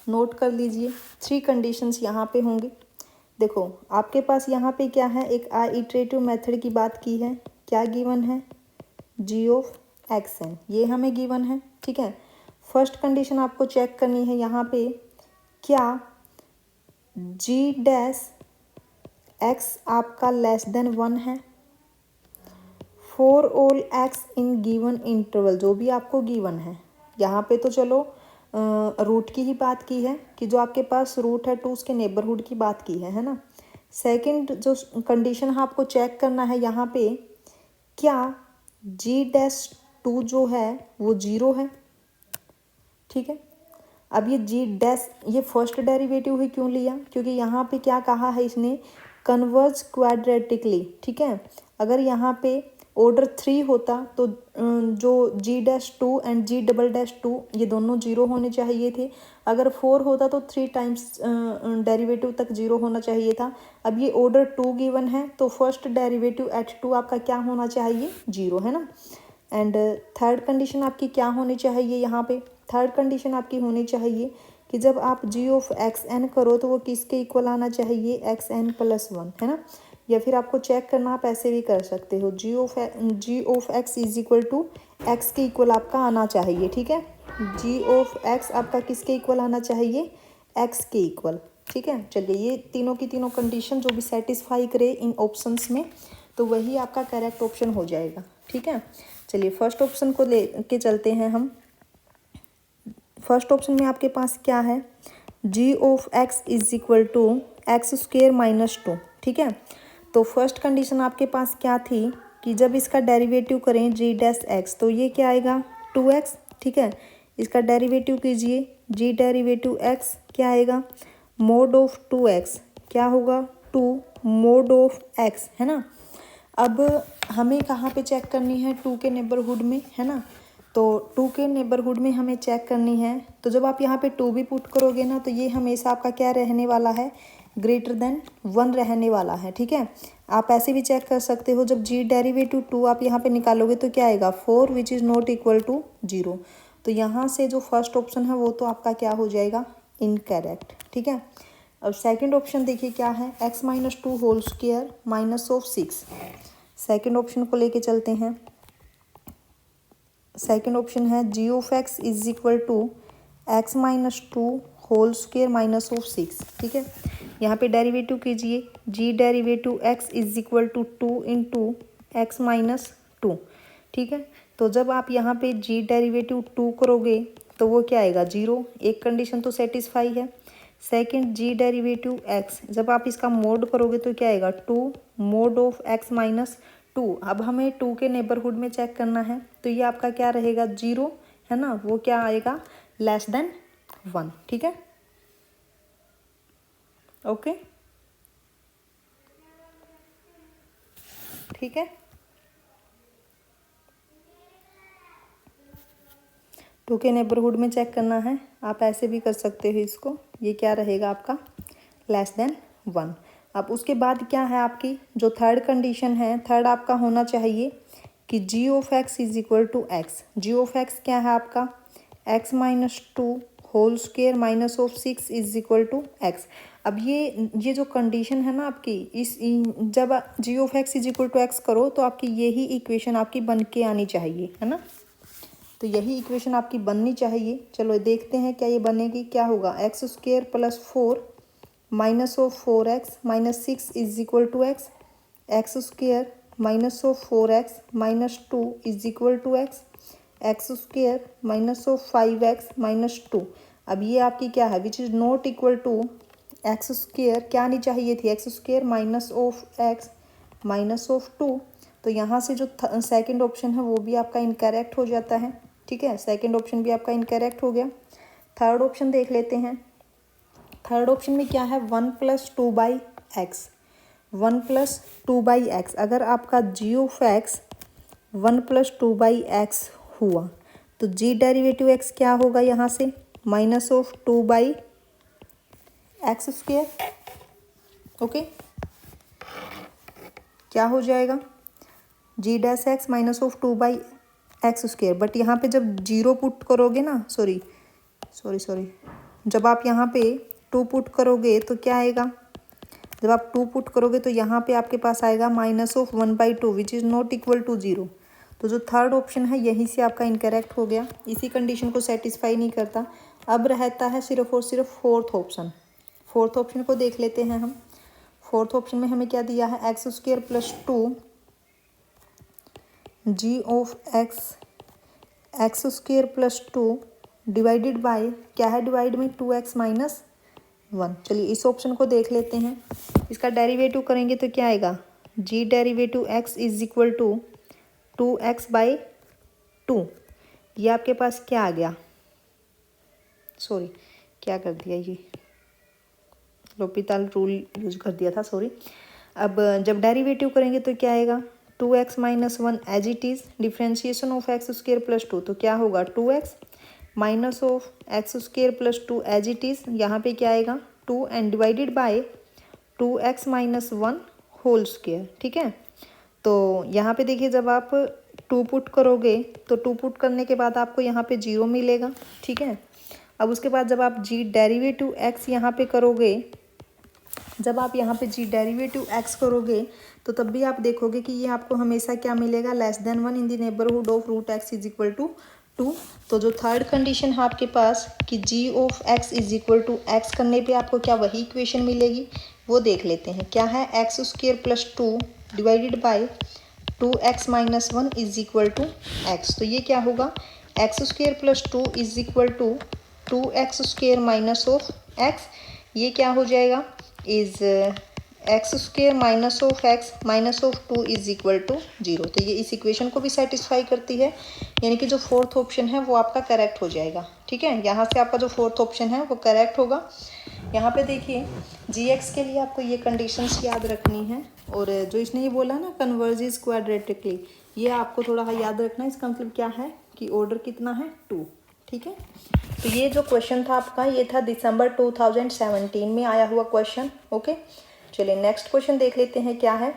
नोट कर लीजिए। 3 कंडीशंस यहाँ पे होंगे। देखो आपके पास यहाँ पे क्या है, एक आइट्रेटिव मेथड की बात की है, क्या गिवन है, g ऑफ xn, ये हमें गिवन है। ठीक है, फर्स्ट कंडीशन आपको चेक करनी है यहाँ पे, क्या g डैश x आपका लेस देन 1 है for all x in given interval, जो भी आपको गिवन है। यहाँ पे तो चलो रूट की ही बात की है, कि जो आपके पास रूट है 2 उसके नेबरहुड की बात की है ना। सेकंड जो कंडीशन है आपको चेक करना है यहाँ पे, क्या g डैश टू जो है वो 0 है, ठीक है। अब ये जी डैश ये फर्स्ट डेरिवेटिव ही क्यों लिया, क्योंकि यहाँ पे क्या कहा है इसने, कन्वर्ज क्वाड्रेटिकली, ठीक है। अगर यहाँ पे ऑर्डर 3 होता तो जो G'2 एंड G'2 ये दोनों 0 होने चाहिए थे। अगर 4 होता तो 3 टाइम्स डेरिवेटिव तक 0 होना चाहिए था। अब ये ऑर्डर 2 गिवन है तो फर्स्ट डेरिवेटिव एट 2 आपका क्या होना चाहिए, 0, है ना। एंड थर्ड कंडीशन आपकी क्या होनी चाहिए, यहाँ पे थर्ड कंडीशन आपकी होनी चाहिए कि जब आप g(xn) करो तो वो किसके इक्वल आना चाहिए, xn+1, है ना। या फिर आपको चेक करना, आप ऐसे भी कर सकते हो, g(x) is equal to x के इक्वल आपका आना चाहिए, ठीक है। g(x) आपका किसके इक्वल आना चाहिए, x के इक्वल, ठीक है। चलिए ये तीनों की तीनों कंडीशन जो भी सेटिस्फाई करे इन ऑप्शंस में तो वही आपका करेक्ट ऑप्शन हो जाएगा, ठीक है। चलिए फर्स्ट ऑप्शन को ले के चलते हैं हम। फर्स्ट ऑप्शन में आपके पास क्या है, g(x) is equal to x²-2, ठीक है। तो फर्स्ट कंडीशन आपके पास क्या थी कि जब इसका डेरिवेटिव करें g'(x) तो ये क्या आएगा, 2x, ठीक है। इसका डेरिवेटिव कीजिए, g'(x) क्या आएगा, mod ऑफ 2x क्या होगा, 2 mod ऑफ x, है ना। अब हमें कहाँ पे चेक करनी है, 2 के नेबरहुड में, है ना। तो 2 के नेबरहुड में हमें चेक करनी है, तो जब आप यहाँ पे 2 भी पुट करोगे ना तो ये हमेशा आपका क्या रहने वाला है, >1 रहने वाला है, ठीक है। आप ऐसे भी चेक कर सकते हो, जब g'(2) आप यहाँ पे निकालोगे तो क्या आएगा, 4 which is not equal to 0। तो यहाँ से जो फर्स्ट ऑप्शन है वो तो आपका क्या हो जाएगा, इनकरेक्ट, ठीक है। अब सेकंड ऑप्शन देखिए क्या है, x-2 whole square -6। Second option को लेके चलते हैं। सेकंड ऑप्शन है g(x) is equal to x-2 whole square -6, ठीक है। यहाँ पे डेरिवेटिव कीजिए, g'(x) is equal to 2 into x-2, ठीक है। तो जब आप यहाँ पे g' 2 करोगे तो वो क्या आएगा, 0, एक कंडीशन तो सेटिस्फाई है। सेकंड g'(x) जब आप इसका मोड करोगे तो क्या आएगा, 2 mod ऑफ x-2। अब हमें 2 के नेबरहुड में चेक करना है तो ये आपका क्या रहेगा, 0, है ना। वो क्या आएगा, <1, ठीक है। ओके, ठीक है। 2 के नेबरहुड में चेक करना है, आप ऐसे भी कर सकते हो इसको, ये क्या रहेगा आपका, <1। अब उसके बाद क्या है आपकी जो थर्ड कंडीशन है, थर्ड आपका होना चाहिए कि g(x) is equal to x। g(x) क्या है आपका, x-2 whole square -6 is equal to x। अब ये जो कंडीशन है ना आपकी, इस जब g(x) is equal to x करो तो आपकी यही इक्वेशन आपकी बन के आनी चाहिए, है ना। तो यही इक्वेशन आपकी बननी चाहिए। चलो देखते हैं क्या ये बनेगी, क्या होगा, x² + 4 -4x -6 is equal to x, x² -4x -2 is equal to x, x² -5x -2। अब ये आपकी क्या है, which is not equal to x², क्या आनी चाहिए थी, x² -x -2। तो यहाँ से जो सेकंड ऑप्शन है वो भी आपका इनकरेक्ट हो जाता है, ठीक है। सेकंड ऑप्शन भी आपका इनकरेक्ट हो गया। थर्ड ऑप्शन देख लेते हैं। थर्ड ऑप्शन में क्या है, 1 + 2/x, 1 + 2/x। अगर आपका g(x) 1 + 2/x हुआ तो g'(x) क्या होगा, यहाँ से -2/x², ओके। क्या हो जाएगा, g'(x) -2/x²। बट यहाँ पे जब 0 पुट करोगे ना, सॉरी, जब आप यहाँ पे 2 पुट करोगे तो क्या आएगा, जब आप 2 पुट करोगे तो यहाँ पे आपके पास आएगा -1/2 which is not equal to 0। तो जो थर्ड ऑप्शन है यहीं से आपका इनकरेक्ट हो गया, इसी कंडीशन को सेटिस्फाई नहीं करता। अब रहता है सिर्फ और सिर्फ फोर्थ ऑप्शन। फोर्थ ऑप्शन को देख लेते हैं हम। फोर्थ ऑप्शन में हमें क्या दिया है, x² + 2 g(x) x² + 2 divided by क्या है, डिवाइड में 2x - 1। चलिए इस ऑप्शन को देख लेते हैं। इसका डेरिवेटिव करेंगे तो क्या आएगा, g'(x) is equal to 2x/, 2, ये आपके पास क्या आ गया, सॉरी क्या कर दिया, ये लोपिताल रूल यूज कर दिया था, सॉरी। अब जब डेरिवेटिव करेंगे तो क्या आएगा, 2x minus 1 as it is, differentiation of x square plus 2, तो क्या होगा 2x minus of x square plus 2 as it is, यहाँ पे क्या आएगा 2 and divided by 2x minus 1 whole square, ठीक है। तो यहाँ पे देखिए जब आप 2 पुट करोगे तो 2 पुट करने के बाद आपको यहाँ पे 0 मिलेगा, ठीक है। अब उसके बाद जब आप जी डेरिवेटिव x यहाँ पे करोगे, जब आप यहाँ पे जी डेरिवेटिव x करोगे तो तब भी आप देखोगे कि ये आपको हमेशा क्या मिलेगा, less than 1 in the neighbourhood of root X is equal to 2। तो जो थर्ड कंडीशन है आपके पास कि G of x is equal to X करने पे आपको क्या वही इक्वेशन मिलेगी, वो देख लेते हैं। क्या है, x square plus 2 divided by 2x minus 1 is equal to x. तो ये क्या होगा, x square plus 2 is equal to 2x square minus of x, ये क्या हो जाएगा, is x square minus of x minus of 2 is equal to 0। तो ये इस इक्वेशन को भी सेटिस्फाई करती है, यानी कि जो फोर्थ ऑप्शन है वो आपका करेक्ट हो जाएगा, ठीक है। यहाँ से आपका जो फोर्थ ऑप्शन है वो करेक्ट होगा। यहाँ पे देखिए gx के लिए आपको ये कंडीशंस याद रखनी है, और जो इसने ये बोला ना कन्वर्जेस क्वाड्रेटिकली, ये आपको थोड़ा याद रखना है। इसका मतलब क्या है कि ऑर्डर कितना है 2, ठीक है। तो ये जो क्वेश्चन था आपका, ये था दिसंबर 2017 में आया हुआ क्वेश्चन, ओके। चलिए नेक्स्ट क्वेश्चन देख लेते हैं क्या है।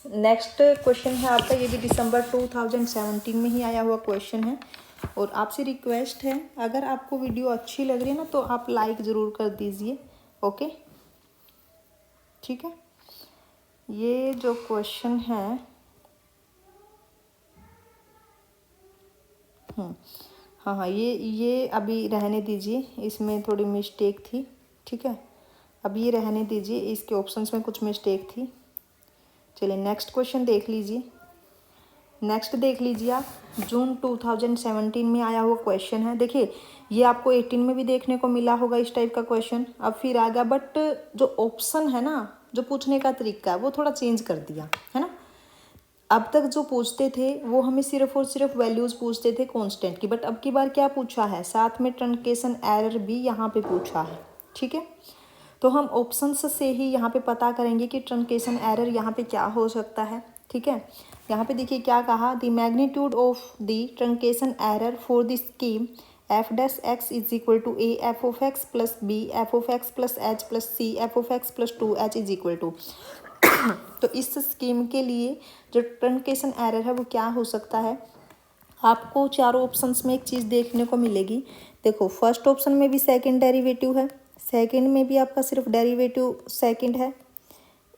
नेक्स्ट क्वेश्चन है आपका, ये भी दिसंबर 2017 में ही आया हुआ क्वेश्चन है, और आपसे रिक्वेस्ट है अगर आपको वीडियो अच्छी लग रही है ना तो आप लाइक ज़रूर कर दीजिए, ओके, ठीक है। ये जो क्वेश्चन है हाँ हाँ, ये अभी रहने दीजिए, इसमें थोड़ी मिस्टेक थी, ठीक है। अब ये रहने दीजिए, इसके ऑप्शंस में कुछ मिस्टेक थी। चलिए नेक्स्ट क्वेश्चन देख लीजिए। नेक्स्ट देख लीजिए आप, जून 2017 में आया हुआ क्वेश्चन है। देखिए ये आपको 18 में भी देखने को मिला होगा इस टाइप का क्वेश्चन, अब फिर आ गया, बट जो ऑप्शन है ना, जो पूछने का तरीका है वो थोड़ा चेंज कर दिया है ना। अब तक जो पूछते थे वो हमें सिर्फ और सिर्फ वैल्यूज़ पूछते थे कांस्टेंट की, बट अब की बार क्या पूछा है, साथ में ट्रंकेशन एरर भी यहाँ पे पूछा है, ठीक है। तो हम ऑप्शंस से ही यहाँ पे पता करेंगे कि ट्रंकेशन एरर यहाँ पे क्या हो सकता है, ठीक है। यहाँ पे देखिए क्या कहा, the magnitude of the truncation error for the scheme f dash x is equal to a f of x plus b f of x plus h plus C F of x plus 2h is equal to. तो इस स्कीम के लिए जो ट्रंकेशन एरर है वो क्या हो सकता है, आपको चारों ऑप्शंस में एक चीज़ देखने को मिलेगी। देखो फर्स्ट ऑप्शन में भी सेकंड डेरिवेटिव है, सेकंड में भी आपका सिर्फ डेरिवेटिव सेकंड है।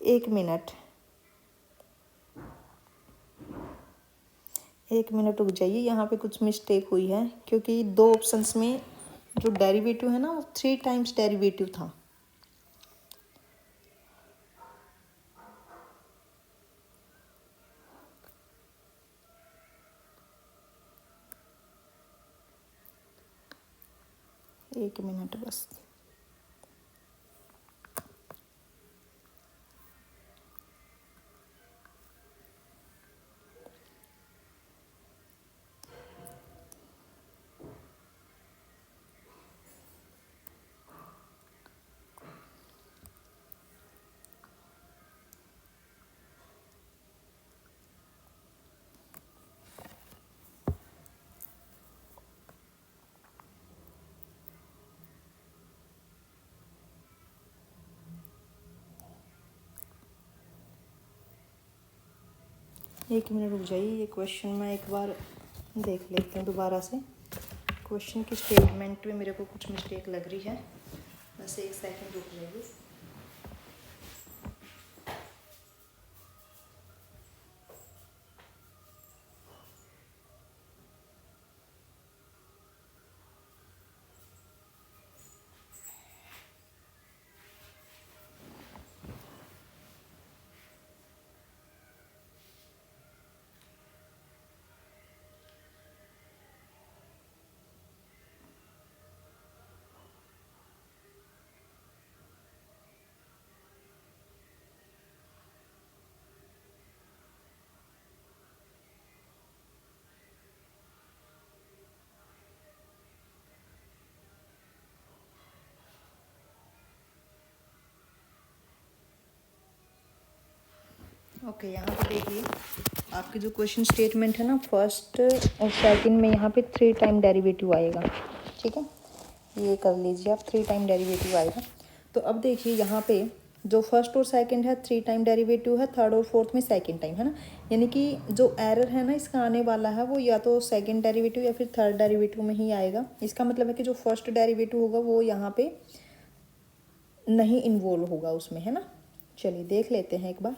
एक मिनट रुक जाइए, यहाँ पे कुछ मिस्टेक हुई है, क्योंकि दो ऑप्शंस में जो डेरिवेटिव है ना वो 3 टाइम्स डेरिवेटिव था। एक मिनट बस। एक मिनट रुक जाइए, ये क्वेश्चन मैं एक बार देख लेती हूँ दोबारा से। क्वेश्चन की स्टेटमेंट में मेरे को कुछ मिस्टेक लग रही है, बस एक सेकंड रुक जाइए। ओके, यहाँ पे देखिए आपके जो क्वेश्चन स्टेटमेंट है ना, फर्स्ट और सेकंड में यहाँ पे 3 टाइम डेरिवेटिव आएगा। ठीक है, ये कर लीजिए आप, 3 टाइम डेरिवेटिव आएगा। तो अब देखिए यहाँ पे जो फर्स्ट और सेकंड है 3 टाइम डेरिवेटिव है, थर्ड और फोर्थ में सेकंड टाइम है ना, यानी कि जो एरर है ना इसका आने वाला है वो या तो सेकंड डेरिवेटिव या फिर थर्ड डेरिवेटिव में ही आएगा। इसका मतलब है कि जो फर्स्ट डेरिवेटिव होगा वो यहाँ पे नहीं इन्वॉल्व होगा उसमें, है ना। चलिए देख लेते हैं एक बार।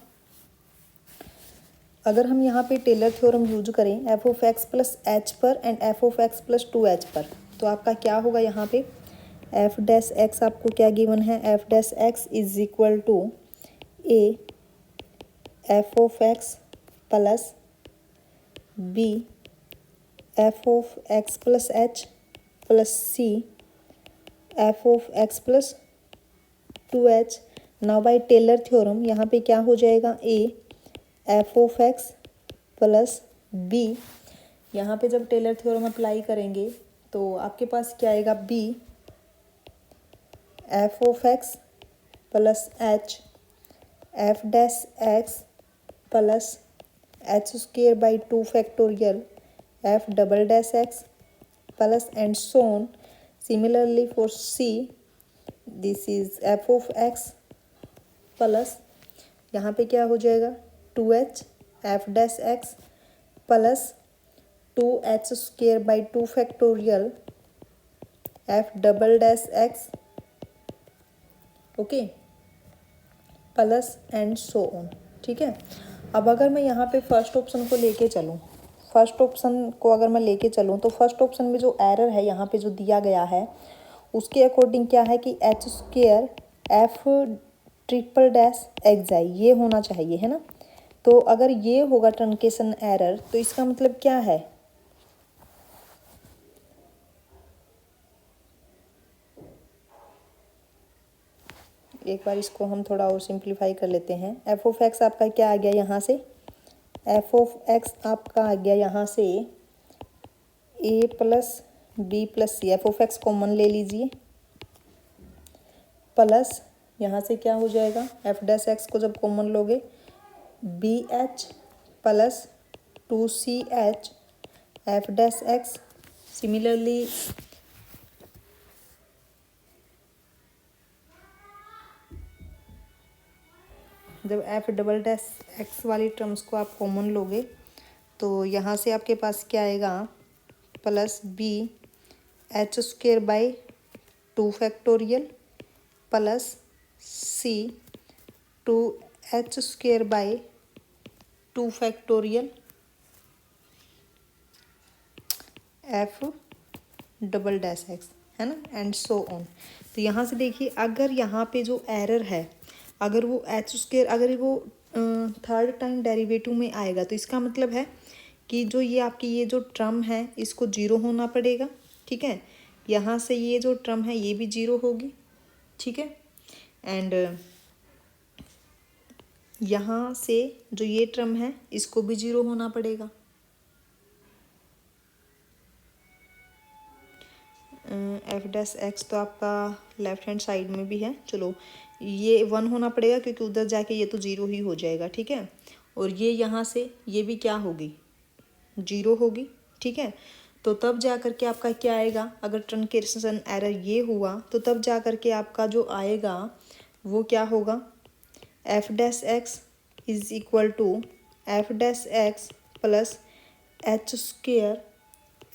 अगर हम यहाँ पे टेलर थ्योरम यूज करें F of x plus H पर and F of x plus 2h पर, तो आपका क्या होगा यहाँ पे, एफ डैश एक्स आपको क्या गिवन है, f dash x is equal to a f of x plus b f of x plus h plus C F of x plus 2h। Now by Taylor theorem यहाँ पे क्या हो जाएगा, a f of x plus b, यहाँ पे जब टेलर थ्योरम अप्लाई करेंगे तो आपके पास क्या आएगा, b f of x plus h f dash x plus H square by 2 factorial f double dash x plus and so on. Similarly for c this is F of x plus यहाँ पे क्या हो जाएगा, 2h f dash x plus 2h square by 2 factorial f double dash x, okay, plus and so on. ठीक है, अब अगर मैं यहाँ पे फर्स्ट ऑप्शन को लेके चलूँ, फर्स्ट ऑप्शन को अगर मैं लेके चलूँ तो फर्स्ट ऑप्शन में जो एरर है यहाँ पे जो दिया गया है उसके अकॉर्डिंग क्या है कि H square F triple dash X आई ये होना चाहिए, है ना। तो अगर ये होगा ट्रंकेशन एरर तो इसका मतलब क्या है, एक बार इसको हम थोड़ा और सिंप्लीफाई कर लेते हैं। एफ ऑफ एक्स आपका क्या आ गया यहाँ से, एफ ऑफ एक्स आपका आ गया यहाँ से A plus B plus C, F of X common ले लीजिए, प्लस यहाँ से क्या हो जाएगा, एफ डैश एक्स को जब कॉमन लोगे b h plus 2ch f dash x. Similarly जब एफ डबल डैश एक्स वाली टर्म्स को आप कॉमन लोगे तो यहाँ से आपके पास क्या आएगा, plus b h square by 2 factorial plus c 2h square by 2 factorial f double dash x, है ना, एंड सो ऑन। तो यहाँ से देखिए अगर यहाँ पे जो एरर है अगर वो एच स्क्वेयर अगर वो थर्ड टाइम डेरिवेटिव में आएगा तो इसका मतलब है कि जो ये आपकी ये जो टर्म है इसको जीरो होना पड़ेगा। ठीक है, यहाँ से ये जो टर्म है ये भी जीरो होगी। ठीक है, एंड यहाँ से जो ये टर्म है इसको भी जीरो होना पड़ेगा। एफ डैश एक्स तो आपका लेफ्ट हैंड साइड में भी है, चलो ये 1 होना पड़ेगा क्योंकि उधर जाके ये तो जीरो ही हो जाएगा। ठीक है, और ये यहाँ से ये भी क्या होगी, जीरो होगी। ठीक है, तो तब जा कर के आपका क्या आएगा, अगर ट्रंकेशन एरर ये हुआ तो तब जा कर के आपका जो आएगा वो क्या होगा, F dash x is equal to F dash x plus H square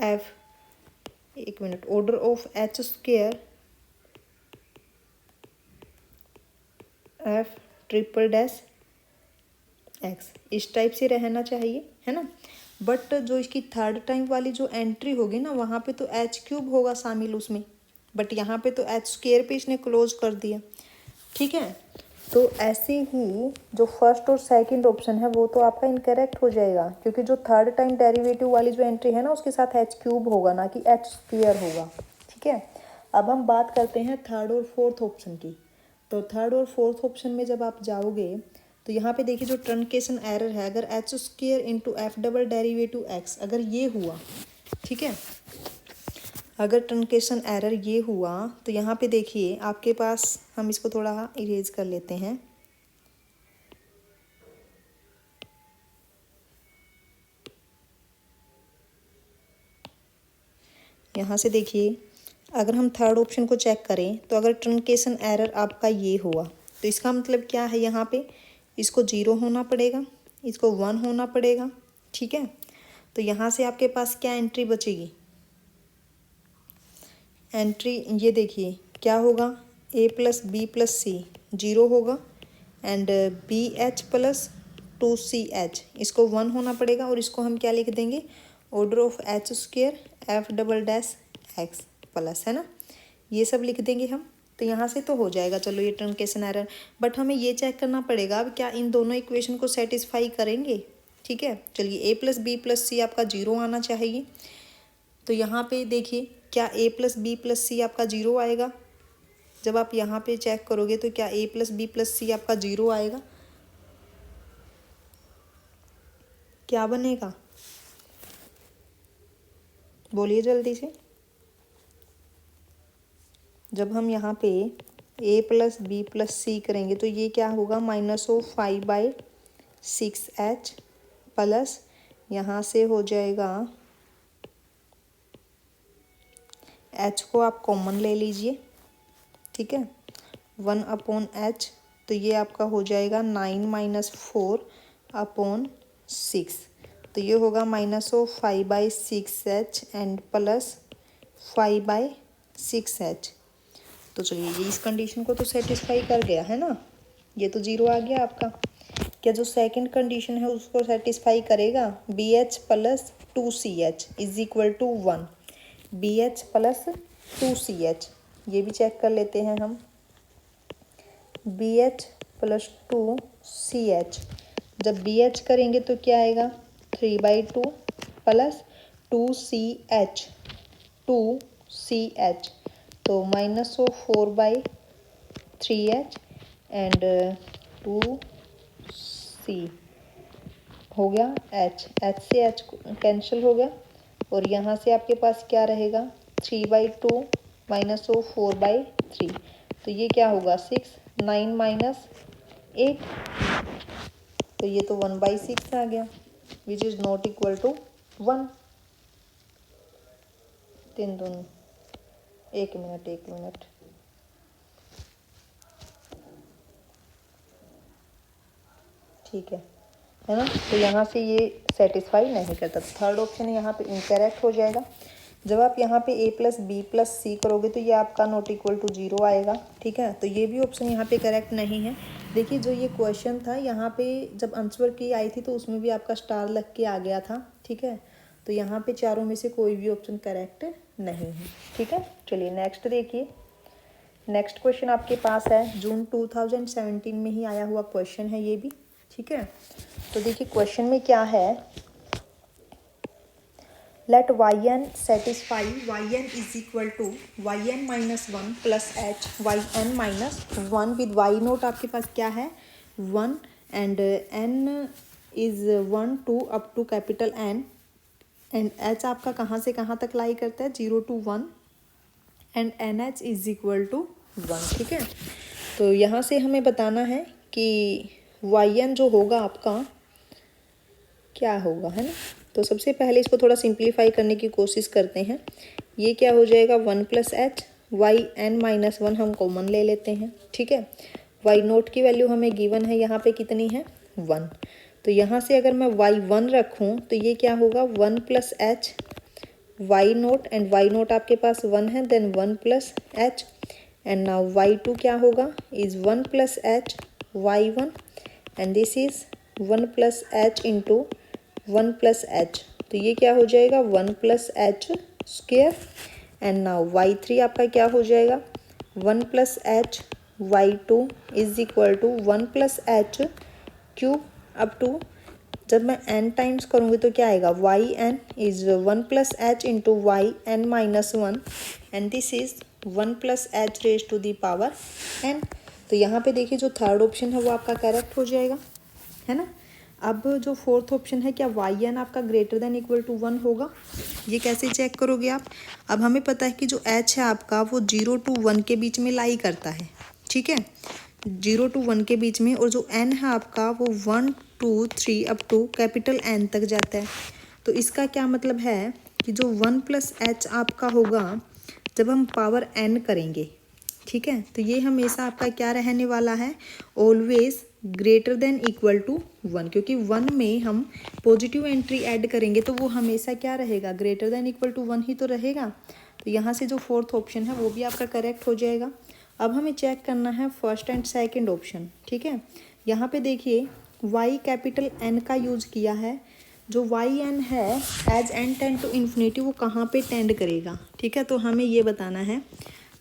F, एक minute, order of H square F triple dash X, इस टाइप से रहना चाहिए, है ना। बट जो इसकी थर्ड टाइम वाली जो एंट्री होगी ना वहाँ पे तो एच क्यूब होगा शामिल उसमें, बट यहाँ पे तो एच स्क्वेयर पे इसने क्लोज कर दिया। ठीक है, तो ऐसे ही जो फर्स्ट और सेकंड ऑप्शन है वो तो आपका इनकरेक्ट हो जाएगा क्योंकि जो थर्ड टाइम डेरिवेटिव वाली जो एंट्री है ना उसके साथ एच क्यूब होगा ना कि एच स्क्वेयर होगा। ठीक है, अब हम बात करते हैं थर्ड और फोर्थ ऑप्शन की। तो थर्ड और फोर्थ ऑप्शन में जब आप जाओगे तो यहाँ पे देखिए जो ट्रंकेशन एरर है, अगर H square into F double derivative x अगर ये हुआ, ठीक है, अगर ट्रंकेशन एरर ये हुआ तो यहाँ पे देखिए आपके पास, हम इसको थोड़ा इरेज कर लेते हैं, यहाँ से देखिए, अगर हम थर्ड ऑप्शन को चेक करें तो अगर ट्रंकेशन एरर आपका ये हुआ तो इसका मतलब क्या है, यहाँ पे इसको 0 होना पड़ेगा, इसको 1 होना पड़ेगा, ठीक है। तो यहाँ से आपके पास क्या एंट्री बचेगी, एंट्री ये देखिए क्या होगा, a प्लस बी प्लस सी 0 होगा and B h plus 2ch, इसको 1 होना पड़ेगा और इसको हम क्या लिख देंगे, order of H square F double dash x plus, है ना, ये सब लिख देंगे हम। तो यहाँ से तो हो जाएगा, चलो ये ट्रंकेशन एरर, बट हमें ये चेक करना पड़ेगा अब क्या इन दोनों इक्वेशन को सेटिस्फाई करेंगे, ठीक है। चलिए a plus B plus C आपका 0 आना चाहिए, तो यहाँ पे देखिए क्या a plus B plus C आपका 0 आएगा, जब आप यहाँ पे चेक करोगे तो क्या a plus B plus C आपका 0 आएगा, क्या बनेगा, बोलिए जल्दी से। जब हम यहाँ पे a प्लस बी प्लस सी करेंगे तो ये क्या होगा, -5/6h प्लस यहाँ से हो जाएगा, h को आप कॉमन ले लीजिए, ठीक है, 1/h, तो ये आपका हो जाएगा 9 - 4/6, तो ये होगा -5/6h एंड प्लस 5/6h। तो चलिए ये इस कंडीशन को तो सेटिस्फाई कर गया है ना, ये तो 0 आ गया आपका। क्या जो सेकंड कंडीशन है उसको सेटिस्फाई करेगा, BH plus 2CH is equal to 1, BH plus 2CH, ये भी चेक कर लेते हैं हम, BH प्लस 2CH, जब BH करेंगे तो क्या आएगा, 3/2 प्लस 2CH, तो -4/3h एंड 2c हो गया, h से h कैंसिल हो गया और यहाँ से आपके पास क्या रहेगा, 3/2 - 4/3, तो ये क्या होगा 6, 9 - 8, तो ये तो 1/6 आ गया which is not equal to 1। 3 2 एक मिनट, ठीक है ना, तो यहाँ से ये सेटिस्फाई नहीं करता, थर्ड ऑप्शन यहाँ पे इनकरेक्ट हो जाएगा। जब आप यहाँ पे a plus B plus c करोगे तो ये आपका नॉट इक्वल टू 0 आएगा, ठीक है, तो ये भी ऑप्शन यहाँ पे करेक्ट नहीं है। देखिए जो ये क्वेश्चन था यहाँ पे जब आंसर की आई थी तो उसमें भी आपका स्टार लग के आ गया था, ठीक है, तो यहाँ पे चारों में से कोई भी ऑप्शन करेक्ट नहीं है, ठीक है। चलिए नेक्स्ट देखिए, नेक्स्ट क्वेश्चन आपके पास है जून 2017 में ही आया हुआ क्वेश्चन है ये भी, ठीक है। तो देखिए क्वेश्चन में क्या है, let yn satisfy yn is equal to yn -1 plus h yn -1 with y naught आपके पास क्या है 1 and n is 1 2 up to capital N and h आपका कहाँ से कहाँ तक लाई करता है 0 to 1 and NH is equal to 1, ठीक है। तो यहाँ से हमें बताना है कि yn जो होगा आपका क्या होगा, है ना। तो सबसे पहले इसको थोड़ा सिंप्लीफाई करने की कोशिश करते हैं, ये क्या हो जाएगा 1 + h yn -1 हम कॉमन ले लेते हैं, ठीक है। y नोट की वैल्यू हमें गिवन है यहाँ पे कितनी है 1, तो यहाँ से अगर मैं y1 रखूँ तो ये क्या होगा 1 + h y note and y naught आपके पास 1 है, then 1 + h and now y2 क्या होगा is 1 + h y1 and this is 1 + h into 1 + h, तो ये क्या हो जाएगा 1 + h square and now y3 आपका क्या हो जाएगा 1 + h y2 is equal to 1 + h cube up to, जब मैं n टाइम्स करूँगी तो क्या आएगा yn is 1 + h into yn -1 and this is 1 + h raise to the power n। तो यहाँ पे देखिए जो थर्ड ऑप्शन है वो आपका करेक्ट हो जाएगा, है ना। अब जो फोर्थ ऑप्शन है क्या yn आपका ग्रेटर देन इक्वल टू 1 होगा, ये कैसे चेक करोगे आप। अब हमें पता है कि जो h है आपका वो 0 to 1 के बीच में लाई करता है, ठीक है, 0 to 1 के बीच में, और जो n है आपका वो 1 2 3 अप टू कैपिटल N तक जाता है। तो इसका क्या मतलब है कि जो 1 प्लस एच आपका होगा जब हम पावर n करेंगे, ठीक है, तो ये हमेशा आपका क्या रहने वाला है, always greater than equal to 1, क्योंकि 1 में हम पॉजिटिव एंट्री ऐड करेंगे तो वो हमेशा क्या रहेगा, ग्रेटर देन इक्वल टू 1 ही तो रहेगा। तो यहाँ से जो फोर्थ ऑप्शन है वो भी आपका करेक्ट हो जाएगा। अब हमें चेक करना है फर्स्ट एंड सेकंड ऑप्शन, ठीक है। यहाँ पे देखिए y कैपिटल N का यूज किया है, जो वाई एन है as n tend to infinity वो कहाँ पे टेंड करेगा, ठीक है, तो हमें ये बताना है।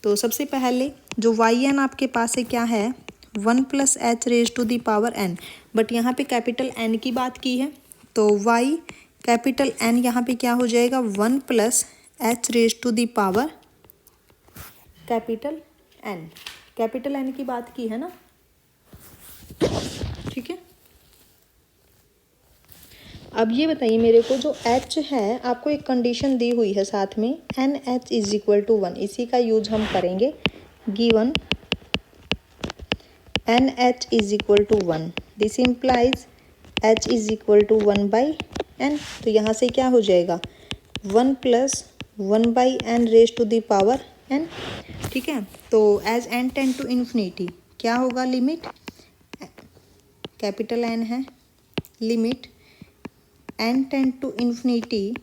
तो सबसे पहले जो वाई एन आपके पास है क्या है, 1 plus h raise to the power n, but यहाँ पे कैपिटल एन की बात की है तो वाई कैपिटल एन यहाँ पे क्या हो जाएगा, 1 plus h raise to the power capital n, capital n की बात की है ना, ठीक है। अब ये बताइए मेरे को, जो h है आपको एक कंडीशन दी हुई है साथ में, n h is equal to 1, इसी का यूज हम करेंगे। Given n h is equal to 1, this implies h is equal to 1 by n, तो यहाँ से क्या हो जाएगा 1 plus 1 by N raise to the power n, ठीक है। तो as n tend to infinity क्या होगा, लिमिट कैपिटल एन है, limit n tend to infinity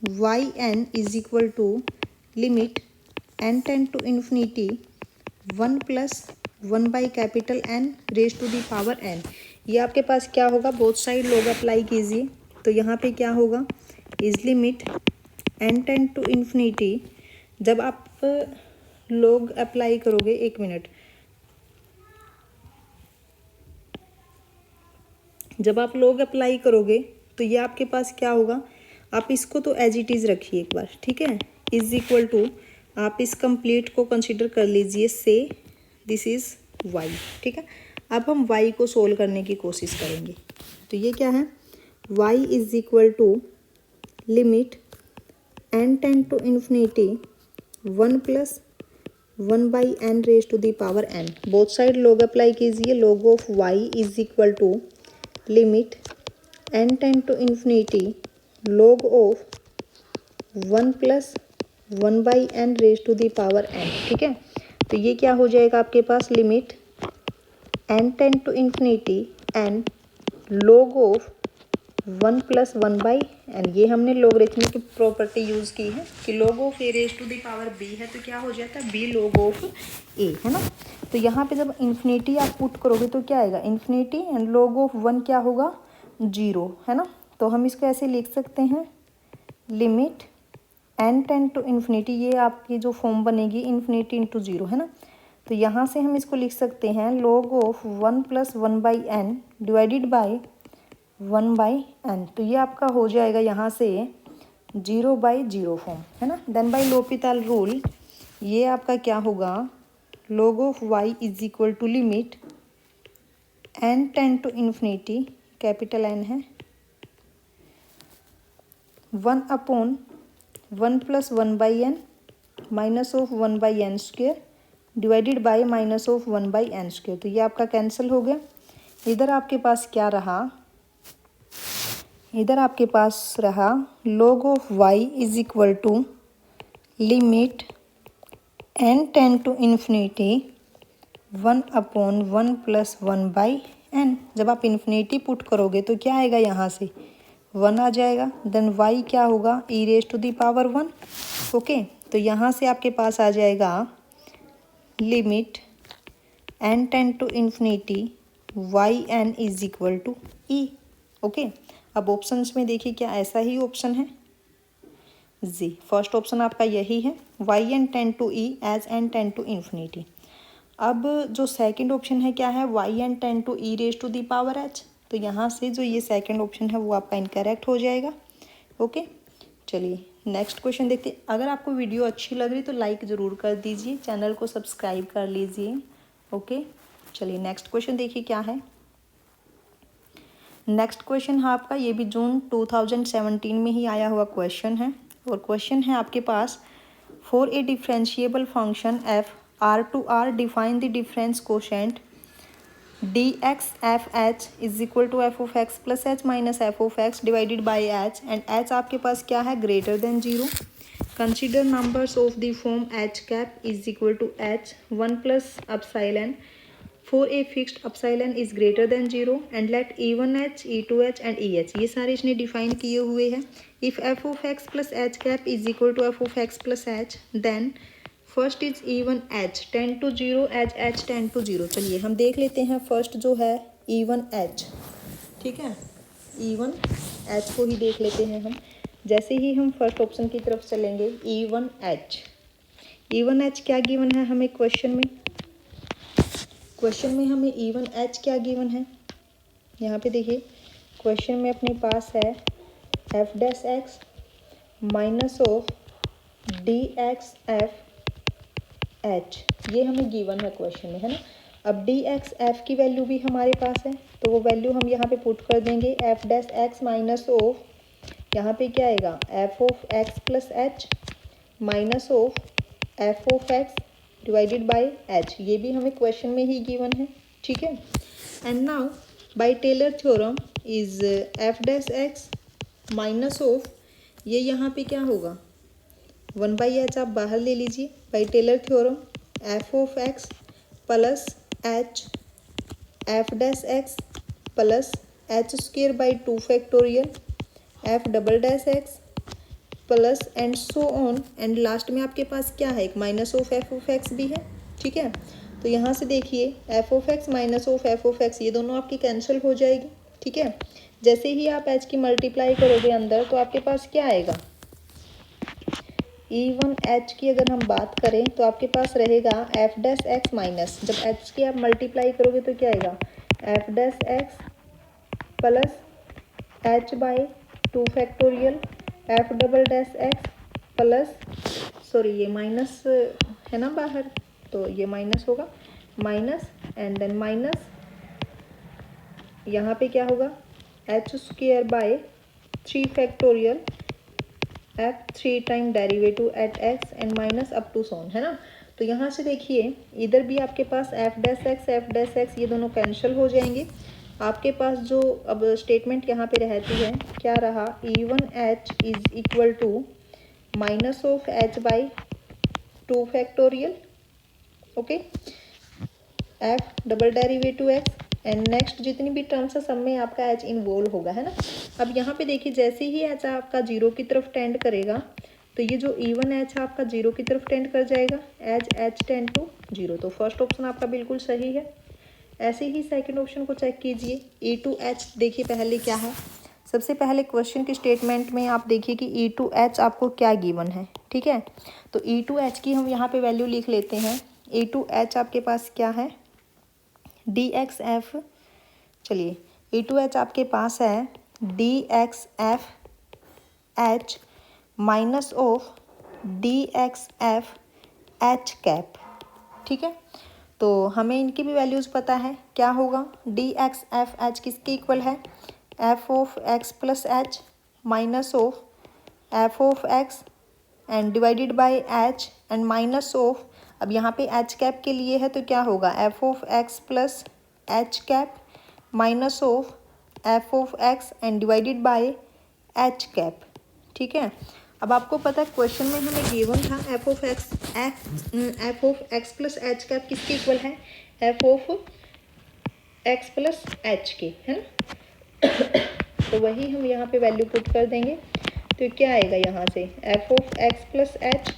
y n is equal to limit n tend to infinity 1 plus 1 by capital n raise to the power n। ये आपके पास क्या होगा, बोथ साइड लोग अप्लाई कीजिए, तो यहाँ पे क्या होगा, is limit n tend to infinity, जब आप लोग अप्लाई करोगे, एक मिनट, जब आप लोग अप्लाई करोगे तो ये आपके पास क्या होगा, आप इसको तो एज इट इज़ रखिए एक बार, ठीक है, इज इक्वल टू, आप इस कंप्लीट को कंसिडर कर लीजिए, से दिस इज़ वाई, ठीक है। अब हम वाई को सोल्व करने की कोशिश करेंगे, तो ये क्या है, Y is equal to limit N tend to infinity 1 plus 1 by N raise to the power N, both side log apply कीजिए, log of Y is equal to limit n tend to infinity log of 1 plus 1 by N raise to the power n, ठीक है। तो ये क्या हो जाएगा आपके पास, limit n tend to infinity n log of 1 plus 1 by N, ये हमने लॉगरिथमिक की प्रॉपर्टी यूज़ की है कि log of a raise to the power b है तो क्या हो जाता है, b log ऑफ a, है ना। तो यहाँ पे जब इन्फिनिटी आप पुट करोगे तो क्या आएगा, इन्फिनिटी एंड log ऑफ 1 क्या होगा, 0, है ना। तो हम इसको ऐसे लिख सकते हैं, limit n tend to infinity, ये आपकी जो फॉर्म बनेगी इन्फिनिटी इंटू 0, है ना। तो यहाँ से हम इसको लिख सकते हैं log of 1 plus 1 by n divided by 1 by n, तो ये आपका हो जाएगा यहाँ से 0 बाई 0 फॉर्म, है ना। देन बाई लोपिताल रूल ये आपका क्या होगा, log of y is equal to limit n tend to infinity, capital N है, 1 upon 1 plus 1 by n minus of 1 by n square divided by minus of 1 by n square, तो ये आपका कैंसिल हो गया। इधर आपके पास क्या रहा, इधर आपके पास रहा log of y is equal to limit n tend to infinity 1 upon 1 plus 1 by n, जब आप इन्फिनिटी पुट करोगे तो क्या आएगा, यहाँ से 1 आ जाएगा, देन y क्या होगा, e raise to the power 1, okay. तो यहाँ से आपके पास आ जाएगा limit n tend to infinity y n is equal to e, okay. अब ऑप्शंस में देखिए क्या ऐसा ही ऑप्शन है, जी, फर्स्ट ऑप्शन आपका यही है, y n tend to e as n tend to infinity. अब जो सेकंड ऑप्शन है क्या है, y n tend to e raise to the power h, तो यहाँ से जो ये सेकंड ऑप्शन है वो आपका इनकरेक्ट हो जाएगा, ओके। चलिए नेक्स्ट क्वेश्चन देखते हैं। अगर आपको वीडियो अच्छी लग रही तो लाइक ज़रूर कर दीजिए, चैनल को सब्सक्राइब कर लीजिए, ओके। चलिए नेक्स्ट क्वेश्चन देखिए क्या है। नेक्स्ट क्वेश्चन है आपका, ये भी जून 2017 में ही आया हुआ क्वेश्चन है, और क्वेश्चन है आपके पास, for a differentiable function f R to R define the difference quotient d x f h is equal to f of x plus h minus F of x divided by h, and h आपके पास क्या है, greater than zero. Consider numbers of the form h cap is equal to h one plus epsilon for a fixed epsilon is greater than zero, and let E one h, e to h and e h, ये सारे इसने डिफाइन किए हुए हैं. If f of x plus h cap is equal to f of x plus h, then first is e one h tend to zero h h tend to zero. चलिए हम देख लेते हैं फर्स्ट जो है ई वन एच. ठीक है, ई वन एच को ही देख लेते हैं हम. जैसे ही हम फर्स्ट ऑप्शन की तरफ चलेंगे, ई वन एच, ई वन एच क्या गिवन है हमें क्वेश्चन में, क्वेश्चन में हमें ई वन एच क्या गिवन है. यहाँ पे देखिए क्वेश्चन में अपने पास है f dash x minus of D x f H, ये हमें गिवन है क्वेश्चन में, है ना. अब डी एक्स एफ की वैल्यू भी हमारे पास है, तो वो वैल्यू हम यहाँ पे पुट कर देंगे. F dash x minus of, यहाँ पे क्या आएगा, F of x plus h minus of f of x divided by H, ये भी हमें क्वेश्चन में ही गिवन है. ठीक है, and now by Taylor theorem is f dash x minus of, ये यहाँ पे क्या होगा, वन बाई एच आप बाहर ले लीजिए. By Taylor theorem f of x plus h f dash x plus H square by two factorial f double dash x plus and so on, and last में आपके पास क्या है, एक माइनस ऑफ एक्स भी है. ठीक है, तो यहाँ से देखिए F of x minus of f of x, ये दोनों आपकी कैंसिल हो जाएगी. ठीक है, जैसे ही आप एच की मल्टीप्लाई करोगे अंदर, तो आपके पास क्या आएगा, ई वन एच की अगर हम बात करें तो आपके पास रहेगा एफ डैश एक्स माइनस, जब एच की आप मल्टीप्लाई करोगे तो क्या आएगा, F dash x plus H by two factorial f double dash x plus, sorry ये माइनस है ना बाहर, तो ये माइनस होगा, माइनस एंड देन माइनस, यहाँ पे क्या होगा, h square by three factorial f three time derivative at x and minus up to so on, है ना. तो यहाँ से देखिए इधर भी आपके पास एफ डैश एक्स ये दोनों कैंसिल हो जाएंगे. आपके पास जो अब स्टेटमेंट यहाँ पे रहती है, क्या रहा, e one h is equal to minus of h by two factorial, okay, f double derivative x, and next जितनी भी टर्म्स है सब में आपका एच इन्वॉल्व होगा, है ना. अब यहाँ पे देखिए जैसे ही एच आपका जीरो की तरफ टेंड करेगा, तो ये जो ई वन एच आपका जीरो की तरफ टेंड कर जाएगा, h h tend to zero. तो फर्स्ट ऑप्शन आपका बिल्कुल सही है. ऐसे ही सेकंड ऑप्शन को चेक कीजिए. ई टू एच देखिए पहले क्या है, सबसे पहले क्वेश्चन के स्टेटमेंट में आप देखिए कि ई टू एच आपको क्या गिवन है. ठीक है, तो ई टू एच की हम यहाँ पे वैल्यू लिख लेते हैं. ई टू एच आपके पास क्या है, डी एक्स एफ, चलिए ई टू एच आपके पास है D x f H minus of D x f H cap. ठीक है, तो हमें इनकी भी वैल्यूज़ पता है, क्या होगा, डी एक्स एफ एच किसके इक्वल है, F of x plus h minus of f of x and divided by H and minus of, अब यहाँ पे एच कैप के लिए है तो क्या होगा, F of x plus h cap minus of f of x and divided by h cap. ठीक है, अब आपको पता है क्वेश्चन में हमें गिवन था F of x plus h cap किसके इक्वल है, F of x plus H के, है ना. तो वही हम यहाँ पे वैल्यू पुट कर देंगे, तो क्या आएगा यहाँ से, f of x plus h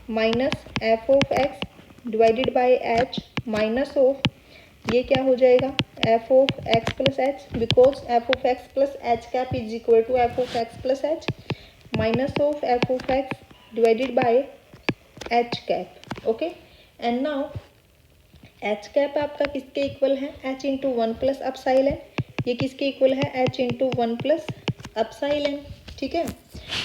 minus F of x divided by h minus of, ये क्या हो जाएगा, f of x plus h, because f of x plus h cap is equal to f of x plus h minus of f of x divided by h cap. Okay, and now h cap आपका किसके इक्वल है, h into one plus epsilon, ये किसके इक्वल है, h into one plus epsilon. ठीक है,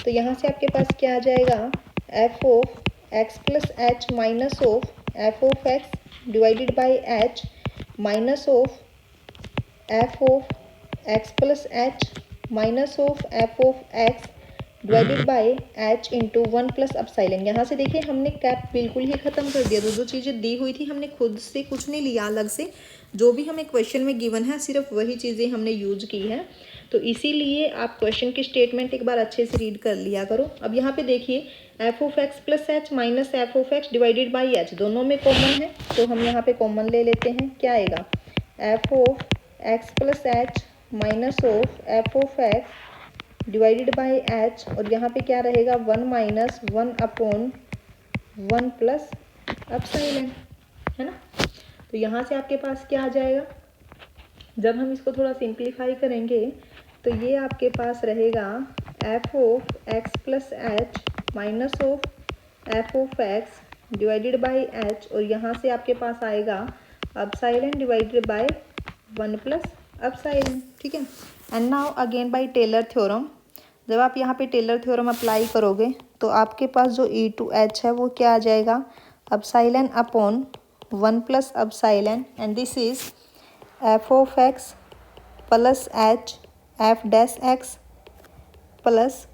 तो यहाँ से आपके पास क्या आ जाएगा, f of x plus h minus of f of x divided by h minus of f of x plus h minus of f of x divided by H into 1 plus epsilon. यहाँ से देखिए हमने कैप बिल्कुल ही ख़त्म कर दिया। जो चीज़ें दी हुई थी हमने खुद से कुछ नहीं लिया अलग से, जो भी हमें क्वेश्चन में गिवन है सिर्फ वही चीज़ें हमने यूज की है। तो इसीलिए आप क्वेश्चन की स्टेटमेंट एक बार अच्छे से रीड कर लिया करो। अब यहाँ पे देखिए F of x plus h minus F of x divided by H, दोनों में कॉमन है तो हम यहाँ पे कॉमन ले लेते हैं। क्या आएगा, F of x plus h minus of f of x divided by h, और यहाँ पे क्या रहेगा 1 माइनस 1 अपॉन 1 प्लस अपसाइलन, है ना। तो यहाँ से आपके पास क्या आ जाएगा, जब हम इसको थोड़ा सिंप्लीफाई करेंगे तो ये आपके पास रहेगा f of x plus h minus of f of x divided by h, और यहाँ से आपके पास आएगा epsilon divided by 1 plus epsilon, ठीक है। And now again by Taylor theorem, जब आप यहाँ पे टेलर थ्योरम अप्लाई करोगे तो आपके पास जो ई टू एच है वो क्या आ जाएगा, epsilon upon 1 plus epsilon, and this is F of x plus h f dash x plus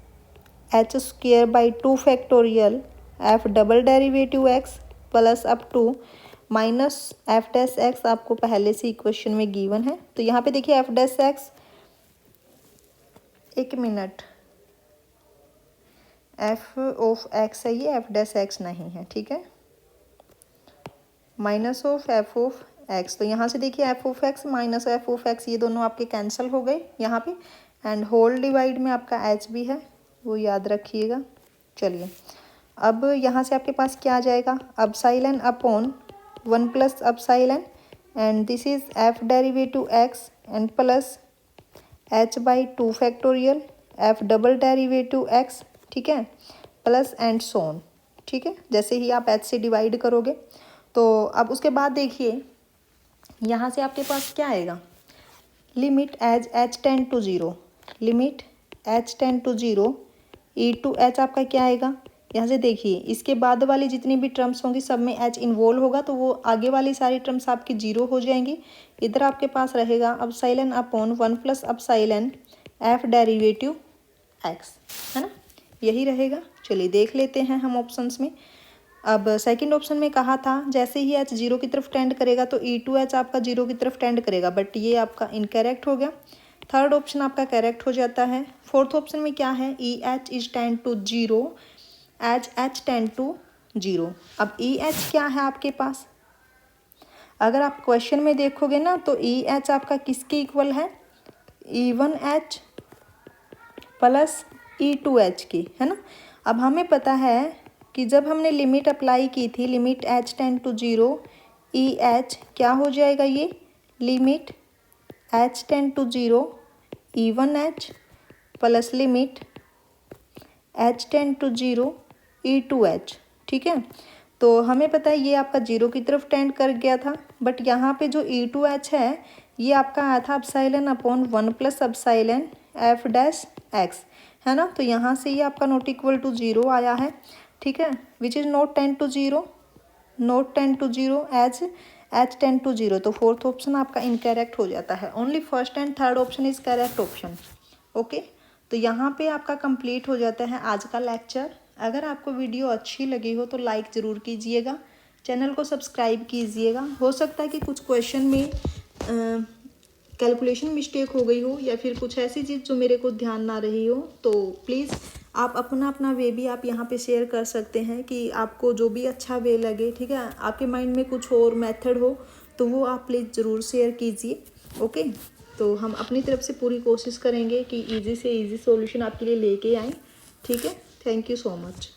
H square by 2 factorial f double derivative x plus up to minus f dash x, आपको पहले से इक्वेशन में गिवन है। तो यहाँ पे देखिए एफ डैश एक्स, एक मिनट, एफ ऑफ एक्स है ये, एफ डैश एक्स नहीं है, ठीक है, minus of f of x. तो यहाँ से देखिए F of x minus F of x ये दोनों आपके कैंसिल हो गए यहाँ पे, एंड होल डिवाइड में आपका एच भी है वो याद रखिएगा। चलिए अब यहाँ से आपके पास क्या आ जाएगा, epsilon upon 1 plus epsilon, and this is F derivative x and plus H by 2 factorial f double derivative x, ठीक है, प्लस एंड सोन, ठीक है। जैसे ही आप एच से डिवाइड करोगे तो अब उसके बाद देखिए यहाँ से आपके पास क्या आएगा, limit as h tend to zero, limit h tend to zero e to h आपका क्या आएगा, यहाँ से देखिए इसके बाद वाली जितनी भी टर्म्स होंगी सब में एच इन्वॉल्व होगा तो वो आगे वाली सारी टर्म्स आपकी जीरो हो जाएंगी। इधर आपके पास रहेगा epsilon upon 1 plus epsilon F derivative x, है ना, यही रहेगा। चलिए देख लेते हैं हम ऑप्शंस में। अब सेकंड ऑप्शन में कहा था जैसे ही एच जीरो की तरफ टेंड करेगा तो ई टू एच आपका जीरो की तरफ टेंड करेगा, बट ये आपका इनकरेक्ट हो गया। थर्ड ऑप्शन आपका करेक्ट हो जाता है। फोर्थ ऑप्शन में क्या है, e h is tend to zero h h tend to zero. अब ई एच क्या है आपके पास, अगर आप क्वेश्चन में देखोगे ना तो ई एच आपका किसके इक्वल है, e one h plus e to h की, है ना। अब हमें पता है कि जब हमने लिमिट अप्लाई की थी, limit h tend to zero e h क्या हो जाएगा, ये limit h tend to zero e one h plus limit h tend to zero e to h, ठीक है। तो हमें पता है ये आपका जीरो की तरफ टेंड कर गया था, बट यहाँ पे जो ई टू एच है ये आपका आया था epsilon upon 1 plus epsilon F dash x, है ना। तो यहाँ से ये आपका नॉट इक्वल टू जीरो आया है, ठीक है, which is not tend to zero, not tend to zero as h tend to zero. तो फोर्थ ऑप्शन आपका इनकरेक्ट हो जाता है, only first and third option is correct option. Okay, तो यहाँ पे आपका कंप्लीट हो जाता है आज का लेक्चर। अगर आपको वीडियो अच्छी लगी हो तो लाइक ज़रूर कीजिएगा, चैनल को सब्सक्राइब कीजिएगा। हो सकता है कि कुछ क्वेश्चन में कैलकुलेशन मिस्टेक हो गई हो या फिर कुछ ऐसी चीज़ जो मेरे को ध्यान ना रही हो, तो प्लीज़ आप अपना वे भी आप यहाँ पे शेयर कर सकते हैं कि आपको जो भी अच्छा वे लगे, ठीक है। आपके माइंड में कुछ और मेथड हो तो वो आप प्लीज़ ज़रूर शेयर कीजिए। ओके, तो हम अपनी तरफ से पूरी कोशिश करेंगे कि इजी से इजी सॉल्यूशन आपके लिए लेके आएँ, ठीक है। Thank you so much.